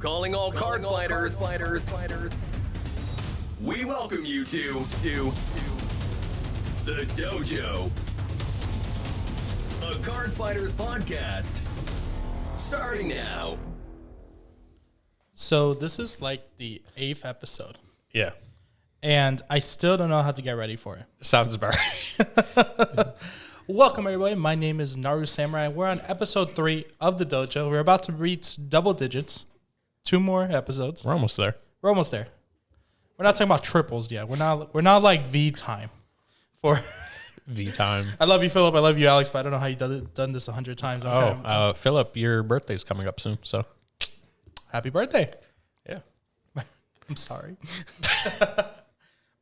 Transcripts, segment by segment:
Calling all card fighters. We welcome you to the Dojo, a Card Fighters podcast, starting now. So this is like the 8th episode, Yeah. and I still don't know how to get ready for it. Sounds about right. Welcome, everybody. My name is Naru Samurai. We're on episode 3 of the Dojo. We're about to reach double digits. 2 more episodes. We're almost there. We're almost there. We're not talking about triples yet. We're not like V time. For V time. I love you, Philip. I love you, Alex. But I don't know how you've done this 100 times. Philip, your birthday's coming up soon, so Happy birthday. yeah. I'm sorry.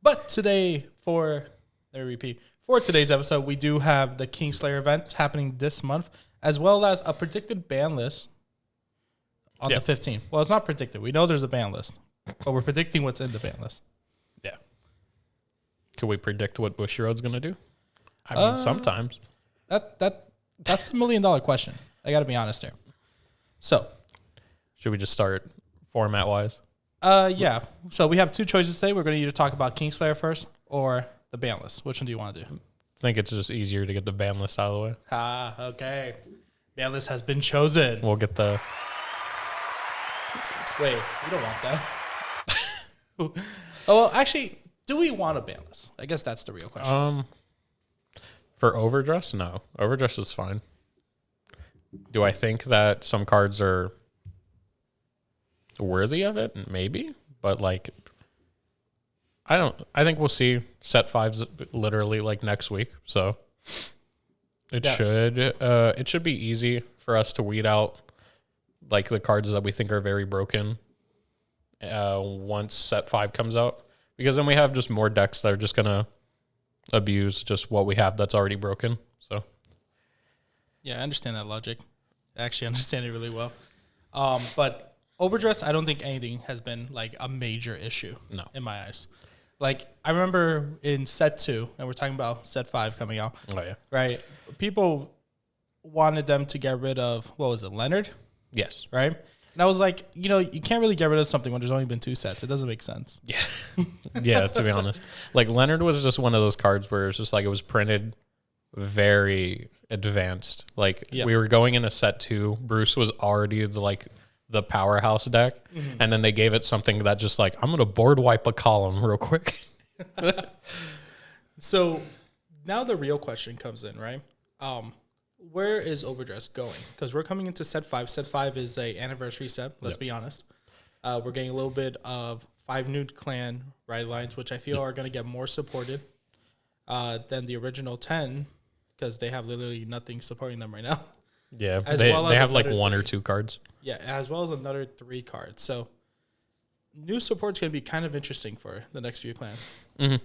But today, for today's episode, we do have the Kingslayer event happening this month, as well as a predicted ban list on the 15th. Well, it's not predicted. We know there's a ban list, but we're predicting what's in the ban list. Yeah. Can we predict what Bushiroad's gonna do? I mean, sometimes. That's the $1 million question. I got to be honest there. So, Should we just start format wise? yeah. So we have 2 choices today. We're going to either talk about Kingslayer first or the ban list. Which one do you want to do? I think it's just easier to get the ban list out of the way. Okay. Ban list has been chosen. We'll get the. Wait, we don't want that. Oh, well, actually, do we want a ban list? I guess that's the real question. For overdress, no. Overdress is fine. Do I think that some cards are worthy of it? Maybe, but like, I think we'll see set 5s literally like next week. So it should be easy for us to weed out like the cards that we think are very broken once set 5 comes out, because then we have just more decks that are just gonna abuse just what we have that's already broken. So Yeah, I understand that logic. I actually understand it really well. But overdress, I don't think anything has been like a major issue in my eyes. Like, I remember in set 2, and we're talking about set 5 coming out. Oh yeah. Right? People wanted them to get rid of, what was it, Leonard? Yes. Right? And I was like, you can't really get rid of something when there's only been 2 sets. It doesn't make sense. Yeah. Yeah, to be honest. Like, Leonard was just one of those cards where it's just like it was printed very advanced. Like, we were going into set 2. Bruce was already the powerhouse deck. Mm-hmm. And then they gave it something that just like, I'm going to board wipe a column real quick. So now the real question comes in, right? Where is overdress going? Because we're coming into set 5. Set 5 is a anniversary set. Let's be honest. We're getting a little bit of 5 new clan ride lines, which I feel are going to get more supported than the original 10, because they have literally nothing supporting them right now. Yeah, they have like 1 or 2 cards. Yeah, as well as another 3 cards. So new support's going to be kind of interesting for the next few clans. Mm-hmm.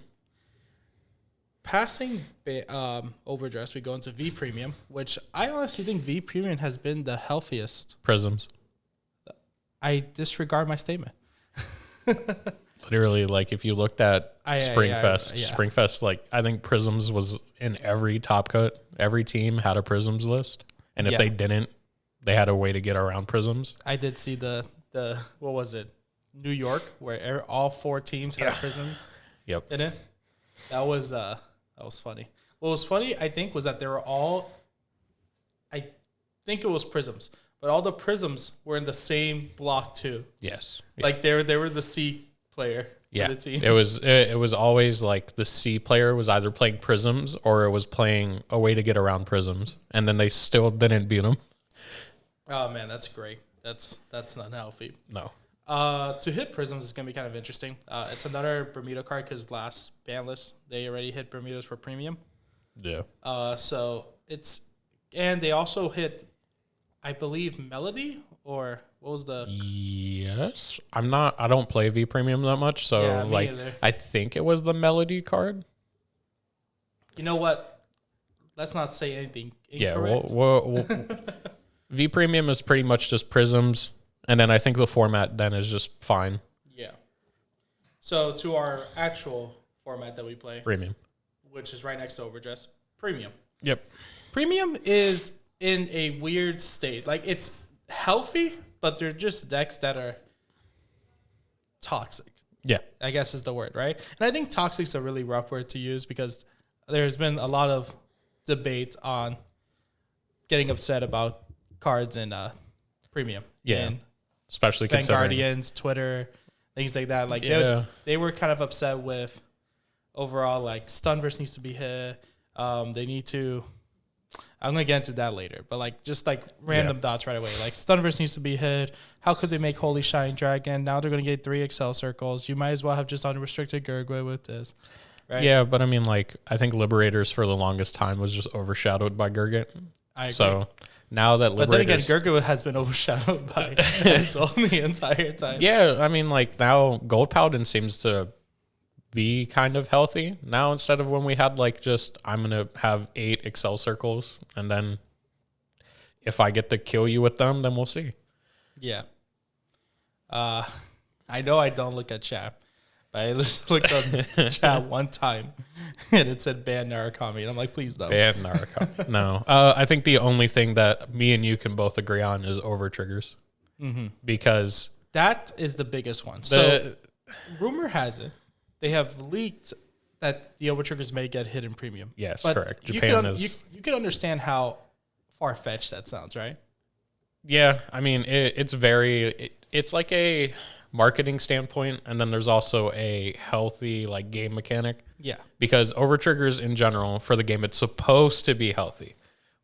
Passing overdress, we go into V Premium, which I honestly think V Premium has been the healthiest. Prisms. I disregard my statement. Literally, like, if you looked at Springfest, like, I think Prisms was in every top cut. Every team had a Prisms list. And if they didn't, they had a way to get around Prisms. I did see the what was it? New York, where all 4 teams had Prisms. Yep. In it. That was funny. What was funny, I think, was that they were all, I think it was Prisms, but all the Prisms were in the same block too. Yes. Like they were the C player for the team. It was always like the C player was either playing Prisms or it was playing a way to get around Prisms, and then they still didn't beat them. Oh man, that's great. That's not healthy. No. To hit Prisms is going to be kind of interesting. It's another Bermuda card because last ban list, they already hit Bermudas for premium. Yeah. So and they also hit, I believe, Melody, or what was the? Yes. I don't play V Premium that much. So either. I think it was the Melody card. You know what? Let's not say anything incorrect. Yeah. V Premium is pretty much just Prisms. And then I think the format then is just fine. Yeah. So to our actual format that we play. Premium. Which is right next to Overdress. Premium. Yep. Premium is in a weird state. Like, it's healthy, but they're just decks that are toxic. Yeah. I guess is the word, right? And I think toxic's a really rough word to use because there's been a lot of debate on getting upset about cards in premium. Yeah. And Especially Fan considering. Guardians, Twitter, things like that. Like they were kind of upset with overall like Stunverse needs to be hit. They need to. I'm gonna get into that later, but like just like random dots right away. Like Stunverse needs to be hit. How could they make Holy Shine Dragon? Now they're gonna get 3 Excel circles. You might as well have just unrestricted Gurgwe with this. Right? Yeah, but I mean, like, I think Liberators for the longest time was just overshadowed by Gurgit. I agree. So now that But then again, Liberators... Gurgwe has been overshadowed by Esso the entire time. Yeah, I mean, like, now Gold Paladin seems to be kind of healthy now instead of when we had, like, just, I'm going to have 8 Excel circles, and then if I get to kill you with them, then we'll see. Yeah. I know I don't look at chat, but I just looked on chat one time, and it said ban Narukami, and I'm like, please don't. Ban Narukami. No. I think the only thing that me and you can both agree on is over triggers. Mm-hmm. Because... that is the biggest one. So, rumor has it, they have leaked that the over triggers may get hit in premium. Yes, but correct. Japan you can understand how far-fetched that sounds, right? Yeah, I mean, it's very... it's like a marketing standpoint, and then there's also a healthy like game mechanic. Yeah. Because over triggers in general for the game, it's supposed to be healthy.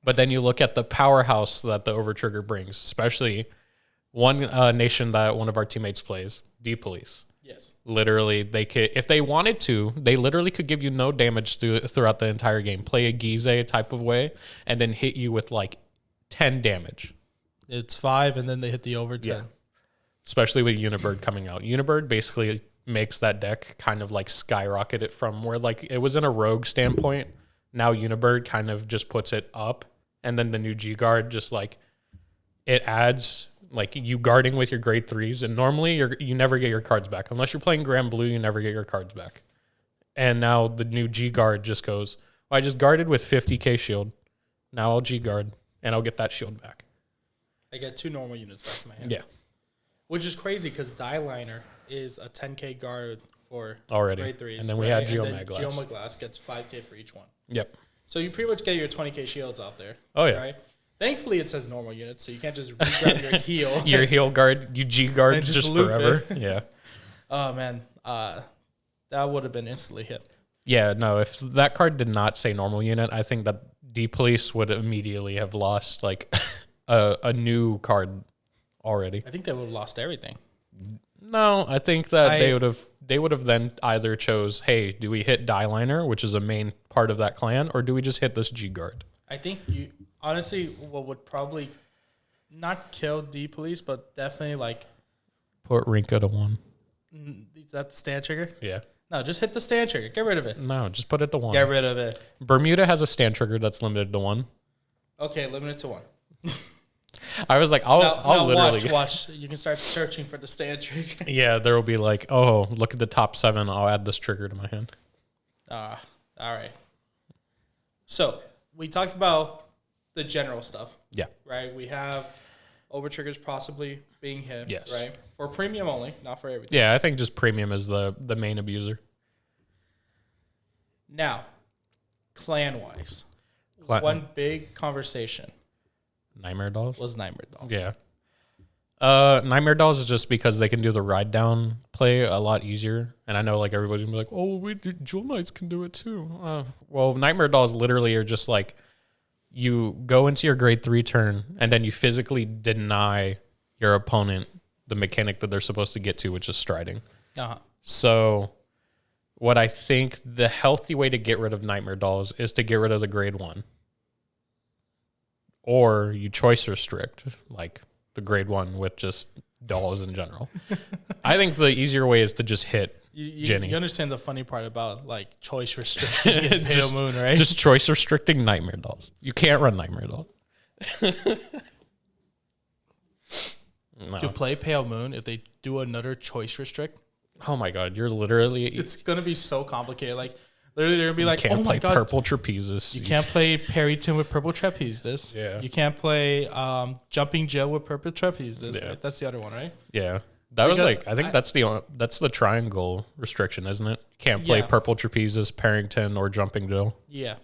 But then you look at the powerhouse that the over trigger brings, especially one nation that one of our teammates plays, D-Police. Yes. Literally, they could, if they wanted to, they literally could give you no damage throughout the entire game. Play a Gize type of way, and then hit you with like 10 damage. It's 5, and then they hit the over 10. Yeah. Especially with Unibird coming out. Unibird basically makes that deck kind of like skyrocket it from where like it was in a rogue standpoint. Now Unibird kind of just puts it up, and then the new G Guard just like it adds like you guarding with your grade 3s, and normally you never get your cards back unless you're playing Grand Blue. You never get your cards back, and now the new G Guard just goes. Well, I just guarded with 50k shield. Now I'll G Guard and I'll get that shield back. I get 2 normal units back to my hand. Yeah. Which is crazy because Dieliner is a 10k guard for Already. grade 3s. And then we had Geomag Glass. Geomag Glass gets 5k for each one. Yep. So you pretty much get your 20k shields out there. Oh, yeah. Right? Thankfully, it says normal units, so you can't just grab your heal. Your heal guard, you G guard And just just loop forever. it. Yeah. Oh, man. That would have been instantly hit. Yeah, no, if that card did not say normal unit, I think that D-Police would immediately have lost like a new card already. I think they would have lost everything. No, I think that they would have then either chose, hey, do we hit Dieliner, which is a main part of that clan, or do we just hit this G guard? I think you honestly what would probably not kill D-Police, but definitely like Put Rinka to 1. is that the stand trigger? Yeah. No, just hit the stand trigger. Get rid of it. No, just put it to 1. Get rid of it. Bermuda has a stand trigger that's limited to 1. Okay, limit it to 1. I was like, I'll literally watch. You can start searching for the stand trigger. Yeah, there will be like, oh, look at the top 7. I'll add this trigger to my hand. All right. So we talked about the general stuff. Yeah. Right. We have over triggers possibly being hit. Yes. Right. For premium only, not for everything. Yeah, I think just premium is the main abuser. Now, clan wise, one big conversation Nightmare Dolls was Nightmare Dolls. Yeah. Nightmare Dolls is just because they can do the ride down play a lot easier. And I know like everybody's gonna be like, oh, wait, Jewel Knights can do it too. Well, Nightmare Dolls literally are just like you go into your grade 3 turn and then you physically deny your opponent the mechanic that they're supposed to get to, which is striding. Uh-huh. So what I think the healthy way to get rid of Nightmare Dolls is to get rid of the grade 1. Or you choice restrict, like the grade 1 with just dolls in general. I think the easier way is to just hit Jenny. You understand the funny part about like choice restricting in Pale Moon, right? Just choice restricting Nightmare Dolls. You can't run Nightmare Dolls. No. To play Pale Moon, if they do another choice restrict, oh my god, you're literally... it's going to be so complicated. Like, literally, they're going to be like, can't oh my play god. Purple Trapezes. You can't play Parryton with Purple Trapeze. Yeah. You can't play Jumping Jill with Purple Trapeze. Yeah. Right? That's the other one, right? Yeah. That was Because I think that's the triangle restriction, isn't it? Can't play Yeah. purple trapezes, Parrington, or jumping Joe. Yeah.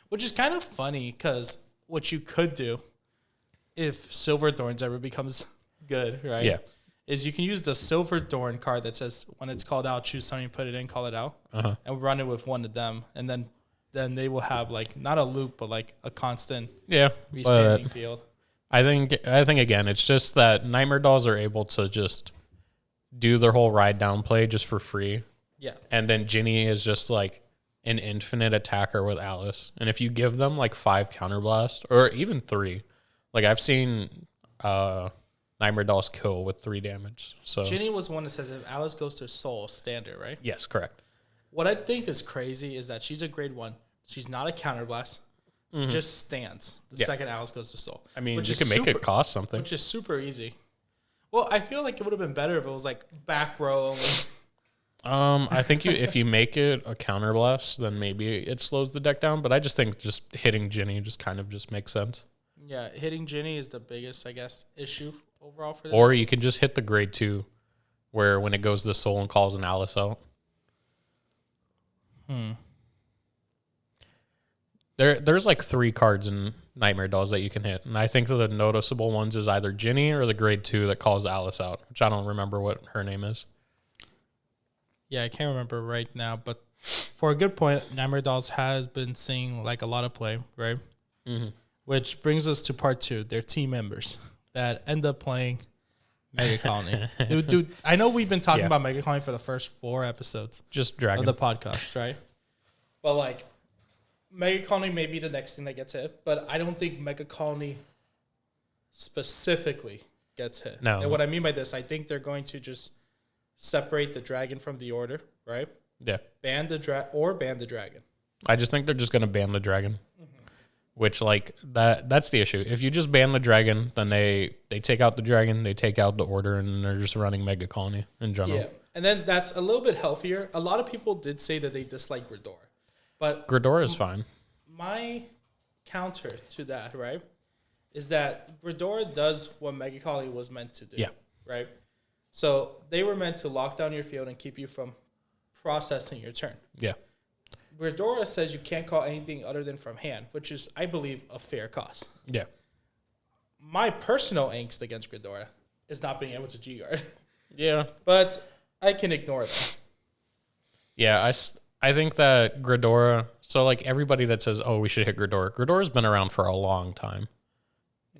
Which is kind of funny because what you could do if Silver Thorns ever becomes good, right? Yeah. Is you can use the Silver Thorn card that says when it's called out, choose something, put it in, call it out, and run it with one of them. And then they will have like not a loop, but like a constant Yeah. restanding field. I think again, it's just that Nightmare Dolls are able to just do their whole ride down play just for free. Yeah. And then Ginny is just like an infinite attacker with Alice. And if you give them like 5 counterblast or even 3, like I've seen Nightmare Dolls kill with 3 damage. So Ginny was one that says if Alice goes to Soul, standard, right? yes, correct. What I think is crazy is that she's a grade 1. She's not a counterblast. Just stands the second Alice goes to Soul. I mean, which you is can make it cost something. which is super easy. Well, I feel like it would have been better if it was like back row only. I think if you make it a counterblast, then maybe it slows the deck down. But I just think just hitting Ginny just kind of just makes sense. Yeah, hitting Ginny is the biggest, I guess, issue overall for them. Or you can just hit the grade 2, where when it goes to Soul and calls an Alice out. There's like 3 cards in Nightmare Dolls that you can hit. And I think the noticeable ones is either Ginny or the grade 2 that calls Alice out, which I don't remember what her name is. Yeah, I can't remember right now, but for a good point, Nightmare Dolls has been seeing like a lot of play, right? Which brings us to part 2, their team members that end up playing Mega Colony. Dude, I know we've been talking about Mega Colony for the first 4 episodes Just Dragon. of the podcast, right? But like, Mega Colony may be the next thing that gets hit, but I don't think Mega Colony specifically gets hit. No. And what I mean by this, I think they're going to just separate the dragon from the order, right? Yeah. Ban the dragon. I just think they're just going to ban the dragon. Which, like, that's the issue. If you just ban the dragon, then they take out the dragon, they take out the order, and they're just running Mega Colony in general. Yeah. And then that's a little bit healthier. A lot of people did say that they dislike Gridor. But Gridor is fine. my counter to that, right, is that Gridor does what Mega Colony was meant to do. Yeah. Right? So they were meant to lock down your field and keep you from processing your turn. Yeah. Gridora says you can't call anything other than from hand, which is, I believe, a fair cost. Yeah. My personal angst against Gridora is not being able to G-guard. Yeah. But I can ignore that. Yeah, I think that Gridora, so like everybody that says, oh, we should hit Gridora's been around for a long time.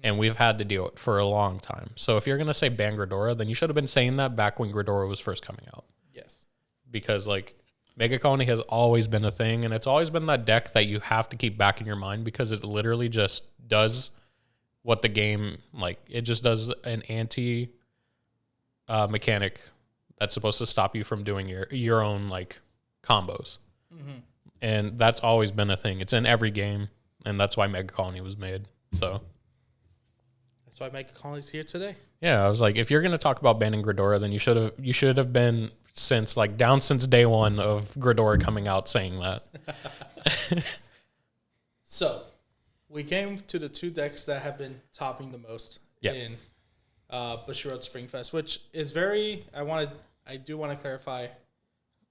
And we've had to deal it for a long time. So if you're going to say ban Gridora, then you should have been saying that back when Gridora was first coming out. Yes. Because like Mega Colony has always been a thing, and it's always been that deck that you have to keep back in your mind because it literally just does what the game, like, it just does an anti mechanic that's supposed to stop you from doing your own, like, combos. And that's always been a thing. It's in every game, and that's why Mega Colony was made. So that's why Mega Colony's here today. yeah, I was like, if you're going to talk about banning Gridora, then you should have been since day 1 of Gridora coming out saying that. So we came to the 2 decks that have been topping the most in Bushiroad Springfest, which is very, I do want to clarify,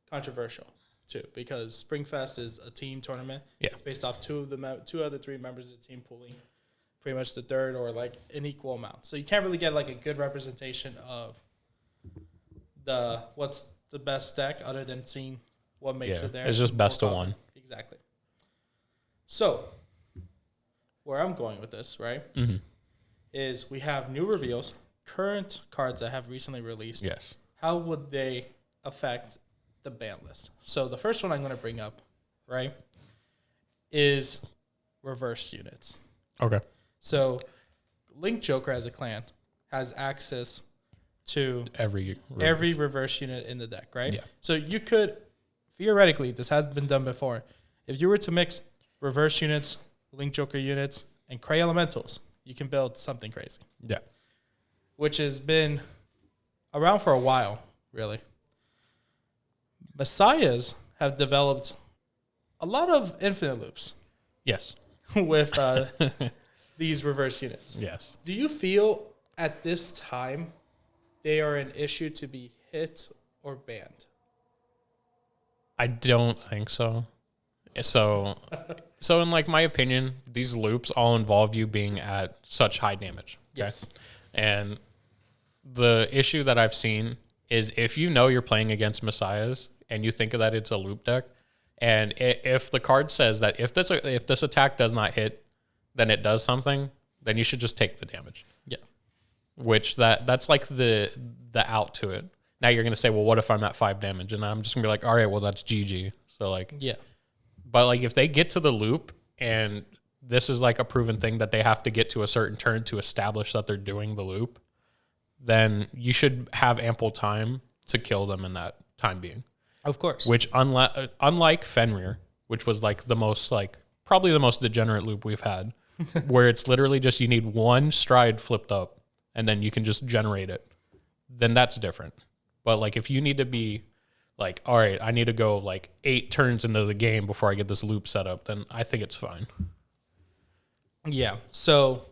controversial too, because Springfest is a team tournament. Yeah. It's based off 2 of the 3 members of the team pooling pretty much the third or like an equal amount. So you can't really get like a good representation of what's the best deck other than seeing what makes it there. It's just best of 1. Exactly. So where I'm going with this, right, is we have new reveals, current cards that have recently released. Yes. How would they affect the ban list? So the first one I'm going to bring up, right, is reverse units. Okay. So Link Joker as a clan has access to Every reverse unit in the deck, right? Yeah. So you could, theoretically, this has been done before. If you were to mix reverse units, Link Joker units, and Cray Elementals, you can build something crazy. Yeah. Which has been around for a while, really. Messiahs have developed a lot of infinite loops Yes. with these reverse units. Yes. Do you feel at this time they are an issue to be hit or banned? I don't think so. So in like my opinion, these loops all involve you being at such high damage. Okay? Yes. And the issue that I've seen is if you know you're playing against Messiahs and you think that it's a loop deck, and if the card says that if this attack does not hit, then it does something, then you should just take the damage. Yeah. Which that's like the out to it. Now you're gonna say, well, what if I'm at 5 damage? And I'm just gonna be like, all right, well that's GG. So like, Yeah. but like if they get to the loop and this is like a proven thing that they have to get to a certain turn to establish that they're doing the loop, then you should have ample time to kill them in that time being. Of course. Which unlike Fenrir, which was like the most like probably the most degenerate loop we've had, where it's literally just you need one stride flipped up and then you can just generate it, then that's different. But like if you need to be like, all right, I need to go like 8 turns into the game before I get this loop set up, then I think it's fine. Yeah. So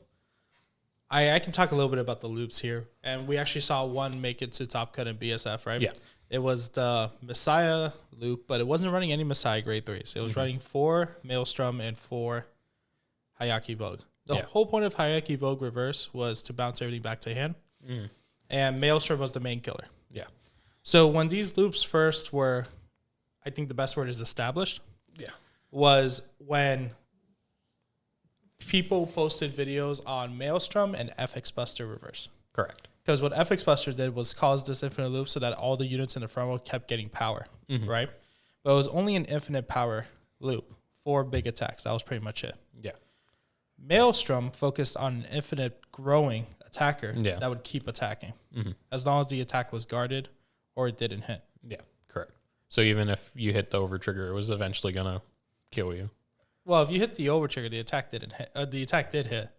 I can talk a little bit about the loops here. And we actually saw one make it to top cut in BSF, right? Yeah. It was the Messiah loop, but it wasn't running any Messiah grade 3s. It was running 4 Maelstrom and 4 Hayaki Vogue. The whole point of Hayaki Vogue reverse was to bounce everything back to hand. And Maelstrom was the main killer. Yeah. So when these loops first were, I think the best word is established. Yeah. Was when people posted videos on Maelstrom and FX Buster reverse. Correct. Because what FX Buster did was cause this infinite loop so that all the units in the front row kept getting power, right? But it was only an infinite power loop for big attacks. That was pretty much it. Yeah. Maelstrom focused on an infinite growing attacker Yeah. that would keep attacking as long as the attack was guarded or it didn't hit. Yeah. Correct. So even if you hit the over trigger, it was eventually going to kill you. Well, if you hit the over trigger, the attack didn't hit. The attack did hit.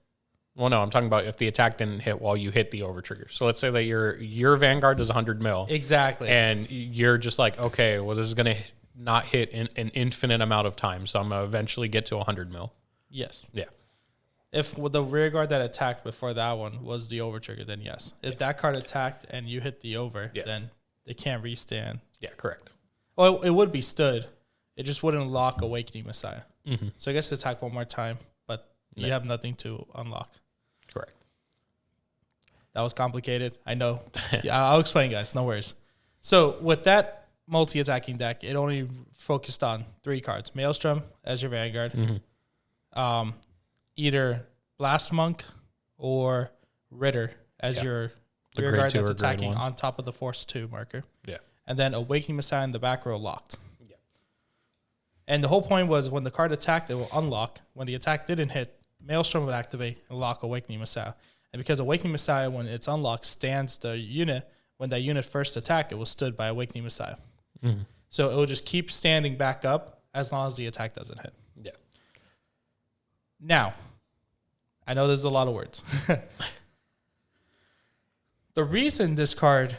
Well, no, I'm talking about if the attack didn't hit while you hit the over trigger. So let's say that your Vanguard does 100 mil. Exactly. And you're just like, okay, well, this is going to not hit in an infinite amount of time. So I'm going to eventually get to 100 mil. Yes. Yeah. If the rear guard that attacked before that one was the over trigger, then yes. If that card attacked and you hit the over, then they can't restand. Yeah, correct. Well, it would be stood. It just wouldn't lock Awakening Messiah. So I guess attack one more time, but you have nothing to unlock. Correct. That was complicated. I know. Yeah, I'll explain, guys. No worries. So with that multi-attacking deck, it only focused on 3 cards. Maelstrom as your Vanguard. Either Blast Monk or Ritter as your rear grade guard 2 that's or grade attacking 1. on top of the Force 2 marker. Yeah. And then Awakening Messiah in the back row locked. Yeah. And the whole point was when the card attacked, it will unlock. When the attack didn't hit, Maelstrom would activate and lock Awakening Messiah. And because Awakening Messiah, when it's unlocked, stands the unit, when that unit first attacked, it was stood by Awakening Messiah. So it will just keep standing back up as long as the attack doesn't hit. Yeah. Now, I know there's a lot of words. The reason this card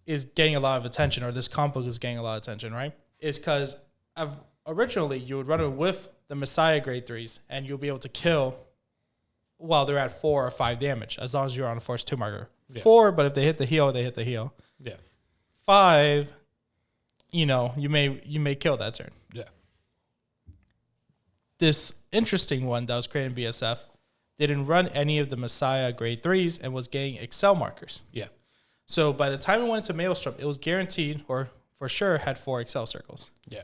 is getting a lot of attention, or this comic book is getting a lot of attention, right, is because originally you would run it with the Messiah grade 3s, and you'll be able to kill while they're at 4 or 5 damage, as long as you're on a Force 2 marker. 4, but if they hit the heal, they hit the heal. Yeah. 5, you know, you may kill that turn. Yeah. This interesting one that was created in BSF didn't run any of the Messiah grade 3s and was getting Excel markers. Yeah. So by the time it went to Maelstrom, it was guaranteed, or for sure, had 4 Excel circles. Yeah.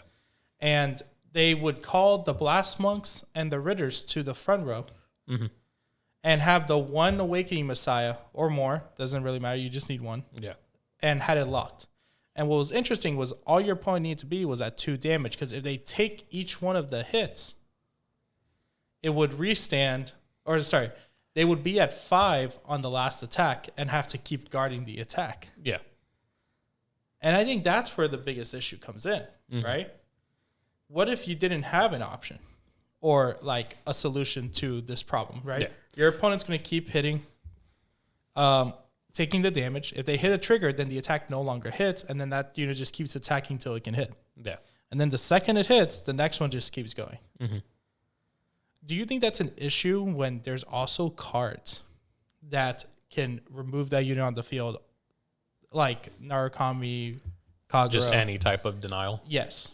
And they would call the Blast Monks and the Ritters to the front row and have the one Awakening Messiah or more, doesn't really matter, you just need one, Yeah. and had it locked. And what was interesting was all your opponent needed to be was at 2 damage, because if they take each one of the hits, it would restand, or sorry, they would be at 5 on the last attack and have to keep guarding the attack. Yeah. And I think that's where the biggest issue comes in, right? What if you didn't have an option or like a solution to this problem, right? Yeah. Your opponent's going to keep hitting, taking the damage. If they hit a trigger, then the attack no longer hits, and then that unit just keeps attacking till it can hit. Yeah. And then the second it hits, the next one just keeps going. Do you think that's an issue when there's also cards that can remove that unit on the field like Narukami, Kagura. Just any type of denial. Yes.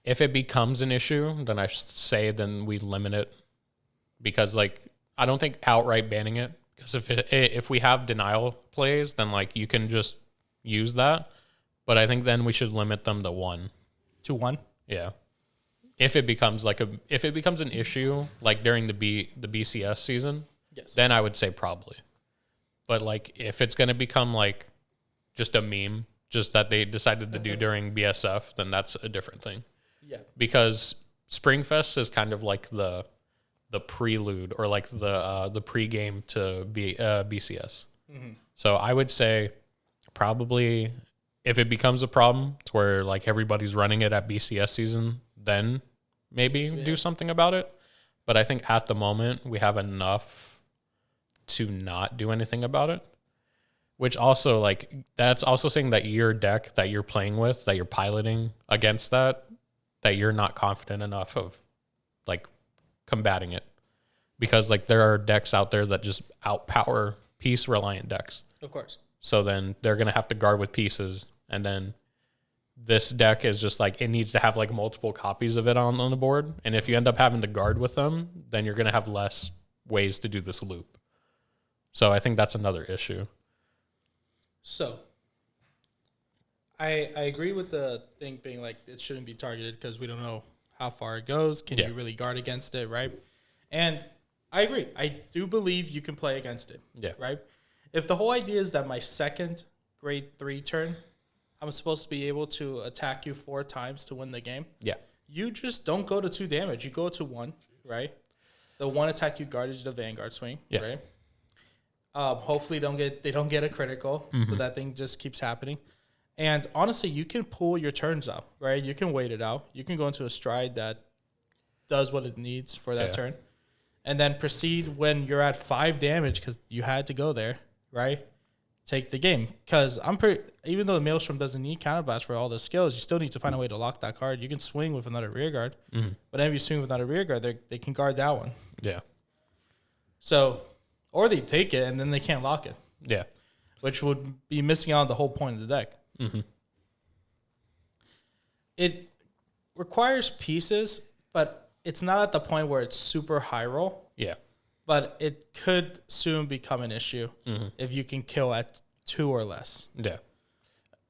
If it becomes an issue, then I should say then we limit it, because like I don't think outright banning it, because if we have denial plays, then like you can just use that, but I think then we should limit them to 1. To 1. Yeah. If it becomes an issue like during the BCS season, Yes. then I would say probably. But like if it's going to become like just a meme, just that they decided to do during BSF, then that's a different thing. Yeah. Because Springfest is kind of like the prelude, or like the pregame to BCS. Mm-hmm. So I would say probably if it becomes a problem to where like everybody's running it at BCS season, then maybe do something about it. But I think at the moment we have enough to not do anything about it. Which also, like, that's also saying that your deck that you're playing with, that you're piloting against that you're not confident enough of, like, combating it. Because, like, there are decks out there that just outpower piece-reliant decks. Of course. So then they're going to have to guard with pieces. And then this deck is just, like, it needs to have, like, multiple copies of it on the board. And if you end up having to guard with them, then you're going to have less ways to do this loop. So I think that's another issue. So, I agree with the thing being like it shouldn't be targeted because we don't know how far it goes. Can you really guard against it, right? And I agree. I do believe you can play against it, right? If the whole idea is that my second grade 3 turn, I'm supposed to be able to attack you 4 times to win the game. Yeah. You just don't go to 2 damage. You go to 1, right? The 1 attack you guard is the Vanguard swing, right? Hopefully they don't get a critical, so that thing just keeps happening. And honestly, you can pull your turns out, right? You can wait it out. You can go into a stride that does what it needs for that turn, and then proceed when you're at 5 damage because you had to go there, right? Take the game. Because even though the Maelstrom doesn't need Counterblast for all the skills, you still need to find a way to lock that card. You can swing with another rear guard, but then if you swing with another rear guard, they can guard that one. Yeah. So, or they take it and then they can't lock it. Yeah. Which would be missing out on the whole point of the deck. Mm-hmm. It requires pieces, but it's not at the point where it's super high roll. Yeah. But it could soon become an issue if you can kill at 2 or less. Yeah.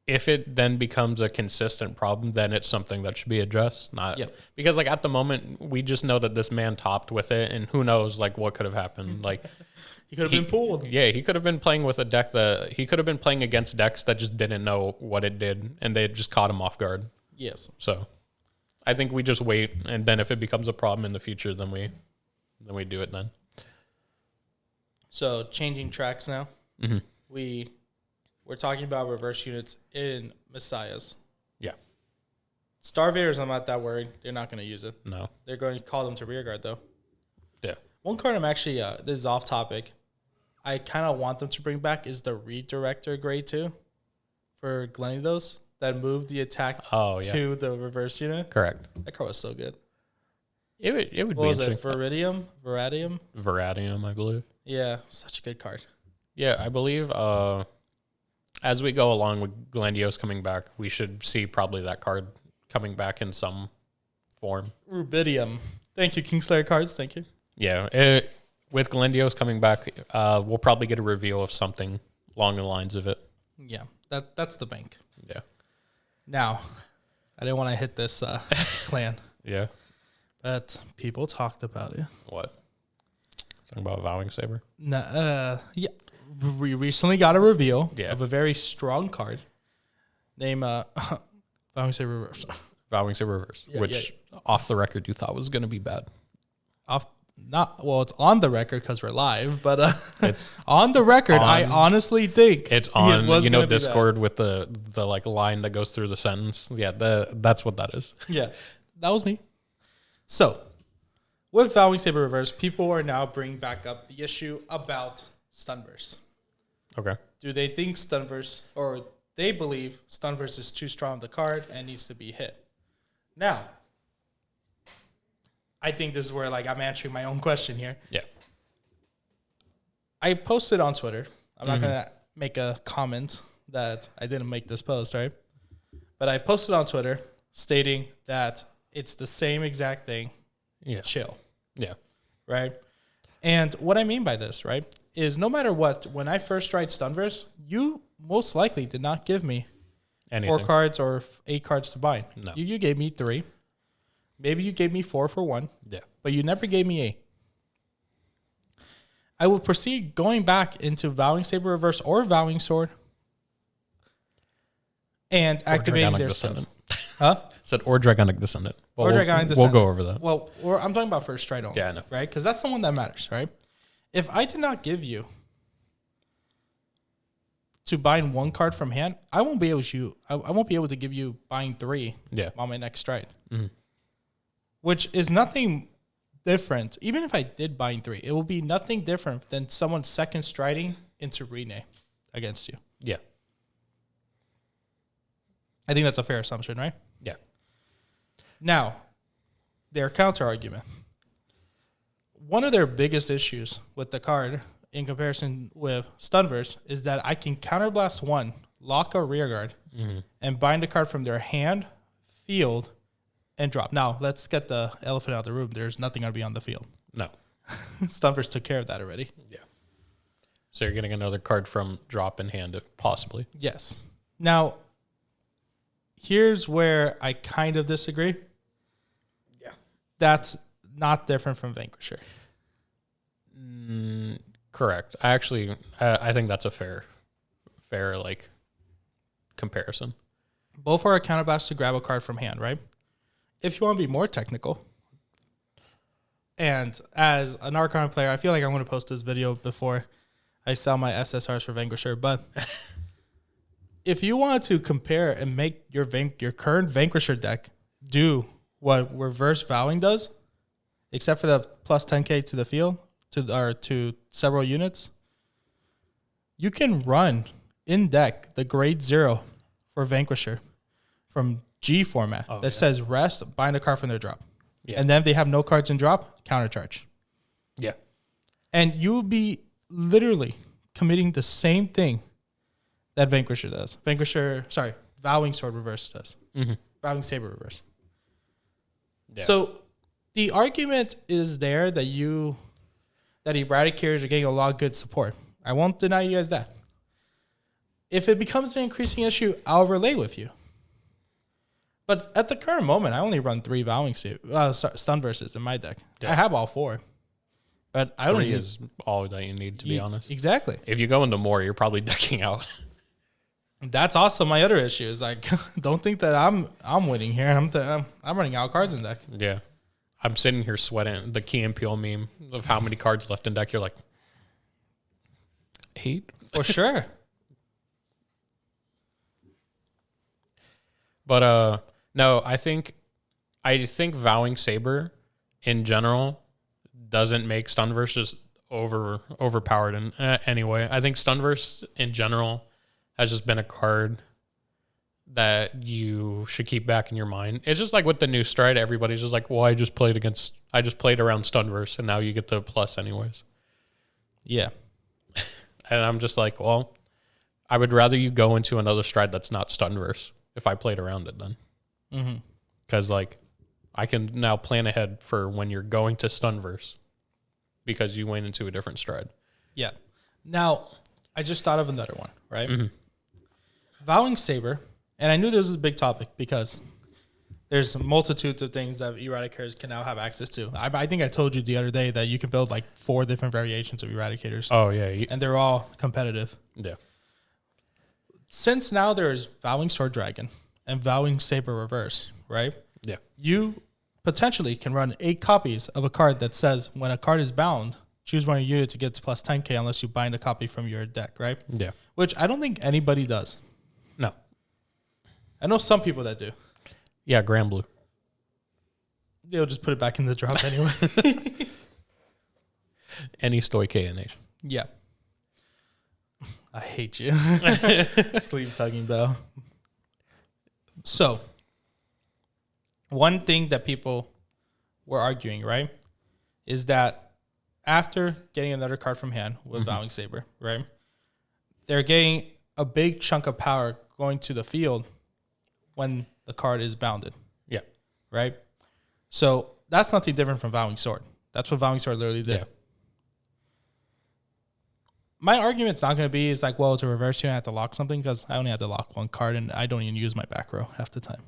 If it then becomes a consistent problem, then it's something that should be addressed. Because like at the moment, we just know that this man topped with it, and who knows like what could have happened. Like he could have been pulled. Yeah, he could have been playing with a deck he could have been playing against decks that just didn't know what it did, and they just caught him off guard. Yes. So I think we just wait, and then if it becomes a problem in the future, then we do it then. So changing tracks now. Mm-hmm. We're talking about reverse units in Messiahs. Yeah. Starvaders, I'm not that worried. They're not going to use it. No. They're going to call them to rearguard, though. Yeah. One card I'm actually, this is off topic, I kind of want them to bring back is the Redirector grade 2 for Glenidos that moved the attack to the reverse unit. Correct. That card was so good. It would what be was interesting. It? Veradium, I believe. Yeah, such a good card. Yeah, I believe as we go along with Glendios coming back, we should see probably that card coming back in some form. Rubidium. Thank you, Kingslayer cards. Thank you. Yeah, with Glendios coming back, we'll probably get a reveal of something along the lines of it. Yeah, that's the bank. Yeah. Now, I didn't want to hit this clan. Yeah. But people talked about it. What? Talking about Vowing Saber? Yeah. We recently got a reveal of a very strong card named Vowing Saber Reverse. Vowing Saber Reverse, which off the record you thought was going to be bad. It's on the record because we're live, but it's on the record. I honestly think it's on. Discord with the like line that goes through the sentence. Yeah, that's what that is. Yeah, that was me. So, with Vowing Saber Reverse, people are now bringing back up the issue about Stunverse. Okay. Do they think Stunverse, or they believe Stunverse is too strong of the card and needs to be hit? Now, I think this is where I'm answering my own question here. Yeah. I posted on Twitter. I'm not gonna make a comment that I didn't make this post, right? But I posted on Twitter stating that it's the same exact thing. Yeah. Chill. Yeah. Right? And what I mean by this, right, is no matter what, when I first tried Stunverse, you most likely did not give me Anything. 4 cards or 8 cards to bind. No. You gave me 3. Maybe you gave me 4 for 1. Yeah. But you never gave me 8. I will proceed going back into Vowing Saber Reverse or Vowing Sword and activating Dragonic their Descendant. skills. Huh? Said or Dragonic Descendant. Well, Or Dragonic Descendant. We'll go over that. Well, I'm talking about first stride only. Yeah, I know. Right? Because that's the one that matters, right? If I did not give you to bind 1 card from hand, I won't be able to give you bind 3 on my next stride. Mm-hmm. Which is nothing different. Even if I did bind 3, it will be nothing different than someone second striding into Rene against you. Yeah. I think that's a fair assumption, right? Yeah. Now, their counter argument. One of their biggest issues with the card in comparison with Stunverse is that I can counterblast 1, lock a rear guard, and bind a card from their hand, field, and drop. Now, let's get the elephant out of the room. There's nothing going to be on the field. No. Stunverse took care of that already. Yeah. So you're getting another card from drop in hand, possibly. Yes. Now, here's where I kind of disagree. Yeah. That's not different from Vanquisher. Correct. I think that's a fair like comparison. Both are a counterblast to grab a card from hand, right? If you want to be more technical, and as an Archon player, I feel like I'm going to post this video before I sell my SSRs for Vanquisher, but if you want to compare and make your current Vanquisher deck do what Reverse Vowing does, except for the plus 10k to the field, to several units, you can run in deck the grade 0 for Vanquisher from G format says rest, bind a card from their drop. Yeah. And then if they have no cards in drop, countercharge. Yeah. And you'll be literally committing the same thing that Vanquisher does. Vowing Sword Reverse does. Mm-hmm. Vowing Saber Reverse. Yeah. So the argument is there that Eradicators are getting a lot of good support. I won't deny you guys that. If it becomes an increasing issue, I'll relay with you. But at the current moment, I only run 3 Vowing Stun Verses in my deck. Yeah. I have all 4. But I don't 3 is all that you need, to be honest. Exactly. If you go into more, you're probably decking out. That's also my other issue. Is like, don't think that I'm winning here. I'm running out cards in deck. Yeah. I'm sitting here sweating the Key and Peele meme of how many cards left in deck. You're like, 8? For sure. But no, I think Vowing Saber in general doesn't make Stunverse overpowered in any way. I think Stunverse in general has just been a card that you should keep back in your mind. It's just like with the new stride, everybody's just like, well, I just played around Stunverse, and now you get the plus anyways. Yeah. And I'm just like, well, I would rather you go into another stride that's not Stunverse if I played around it then. Mm-hmm. Because, like, I can now plan ahead for when you're going to Stunverse because you went into a different stride. Yeah. Now, I just thought of another one, right? Mm-hmm. Vowing Saber, and I knew this was a big topic because there's multitudes of things that Eradicators can now have access to. I think I told you the other day that you can build like 4 different variations of Eradicators. Oh, yeah. And they're all competitive. Yeah. Since now there's Vowing Sword Dragon and Vowing Saber Reverse, right? Yeah. You potentially can run 8 copies of a card that says when a card is bound, choose one of your units to get plus 10k unless you bind a copy from your deck, right? Yeah. Which I don't think anybody does. No. I know some people that do. Yeah, Grand Blue. They'll just put it back in the drop anyway. Any Stoic nation. Yeah. I hate you. Sleeve tugging bell. So, one thing that people were arguing, right, is that after getting another card from hand with Vowing Saber, right, they're getting a big chunk of power going to the field when the card is bounded. Yeah. Right? So that's nothing different from Vowing Sword. That's what Vowing Sword literally did. Yeah. My argument's not going to be, it's like, well, to reverse you, I have to lock something, because I only have to lock one card, and I don't even use my back row half the time.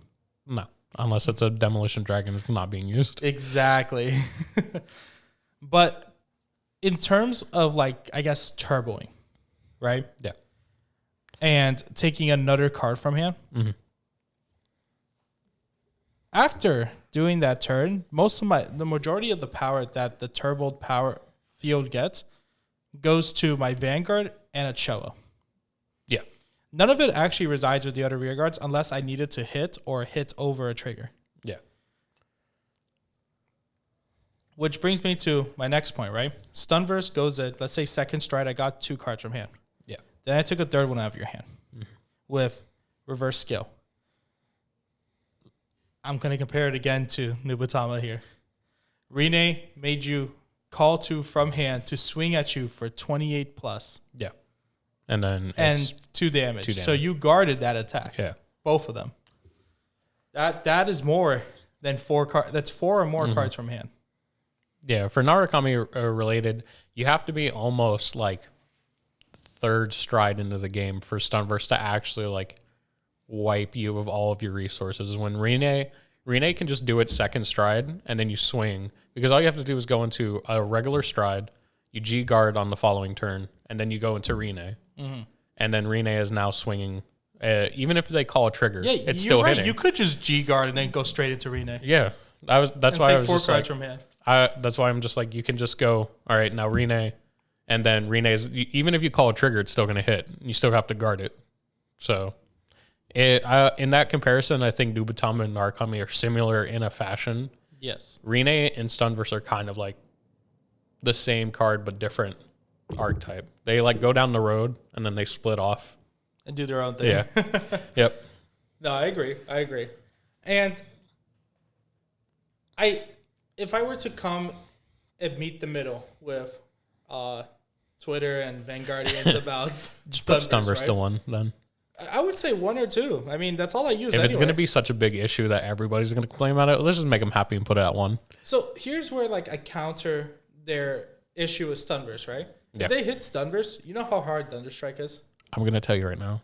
No. Unless it's a Demolition Dragon, it's not being used. Exactly. But in terms of, like, I guess, turboing, right? Yeah. And taking another card from hand. Mm-hmm. After doing that turn, the majority of the power that the turboed power field gets goes to my Vanguard and a Choa. Yeah. None of it actually resides with the other rear guards unless I needed to hit or hit over a trigger. Yeah. Which brings me to my next point, right? Stunverse goes in, let's say second stride, I got 2 cards from hand. Yeah. Then I took a third one out of your hand with reverse skill. I'm going to compare it again to Nubatama here. Rene made you call 2 from hand to swing at you for 28 plus. Yeah. And then And 2 damage. 2 damage. So you guarded that attack. Yeah. Both of them. That is more than 4 cards. That's 4 or more cards from hand. Yeah, for Narukami related, you have to be almost like third stride into the game for Stunverse to actually like wipe you of all of your resources. When Rene can just do it second stride and then you swing, because all you have to do is go into a regular stride, you G guard on the following turn, and then you go into Rene. Mm-hmm. And then Rene is now swinging. Even if they call a trigger, it's still hitting. You could just G guard and then go straight into Rene. Yeah, that's why I was 4 just cards like, from hand. that's why I'm just like, you can just go, all right, now Rene, and then Rene's, even if you call a trigger, it's still going to hit. You still have to guard it. So in that comparison, I think Nubatama and Narukami are similar in a fashion. Yes. Rene and Stunverse are kind of like the same card, but different archetype. They like go down the road and then they split off. And do their own thing. Yeah. Yep. No, I agree. And if I were to come and meet the middle with Twitter and Vanguardians about Just put Stunverse right? to 1 then. I would say 1 or 2. I mean, that's all I use If anyway. it's going to be such a big issue that everybody's going to complain about it, let's just make them happy and put it at 1. So here's where like I counter their issue with Stunverse, right? Yeah. If they hit Stunverse, you know how hard Thunderstrike is? I'm going to tell you right now,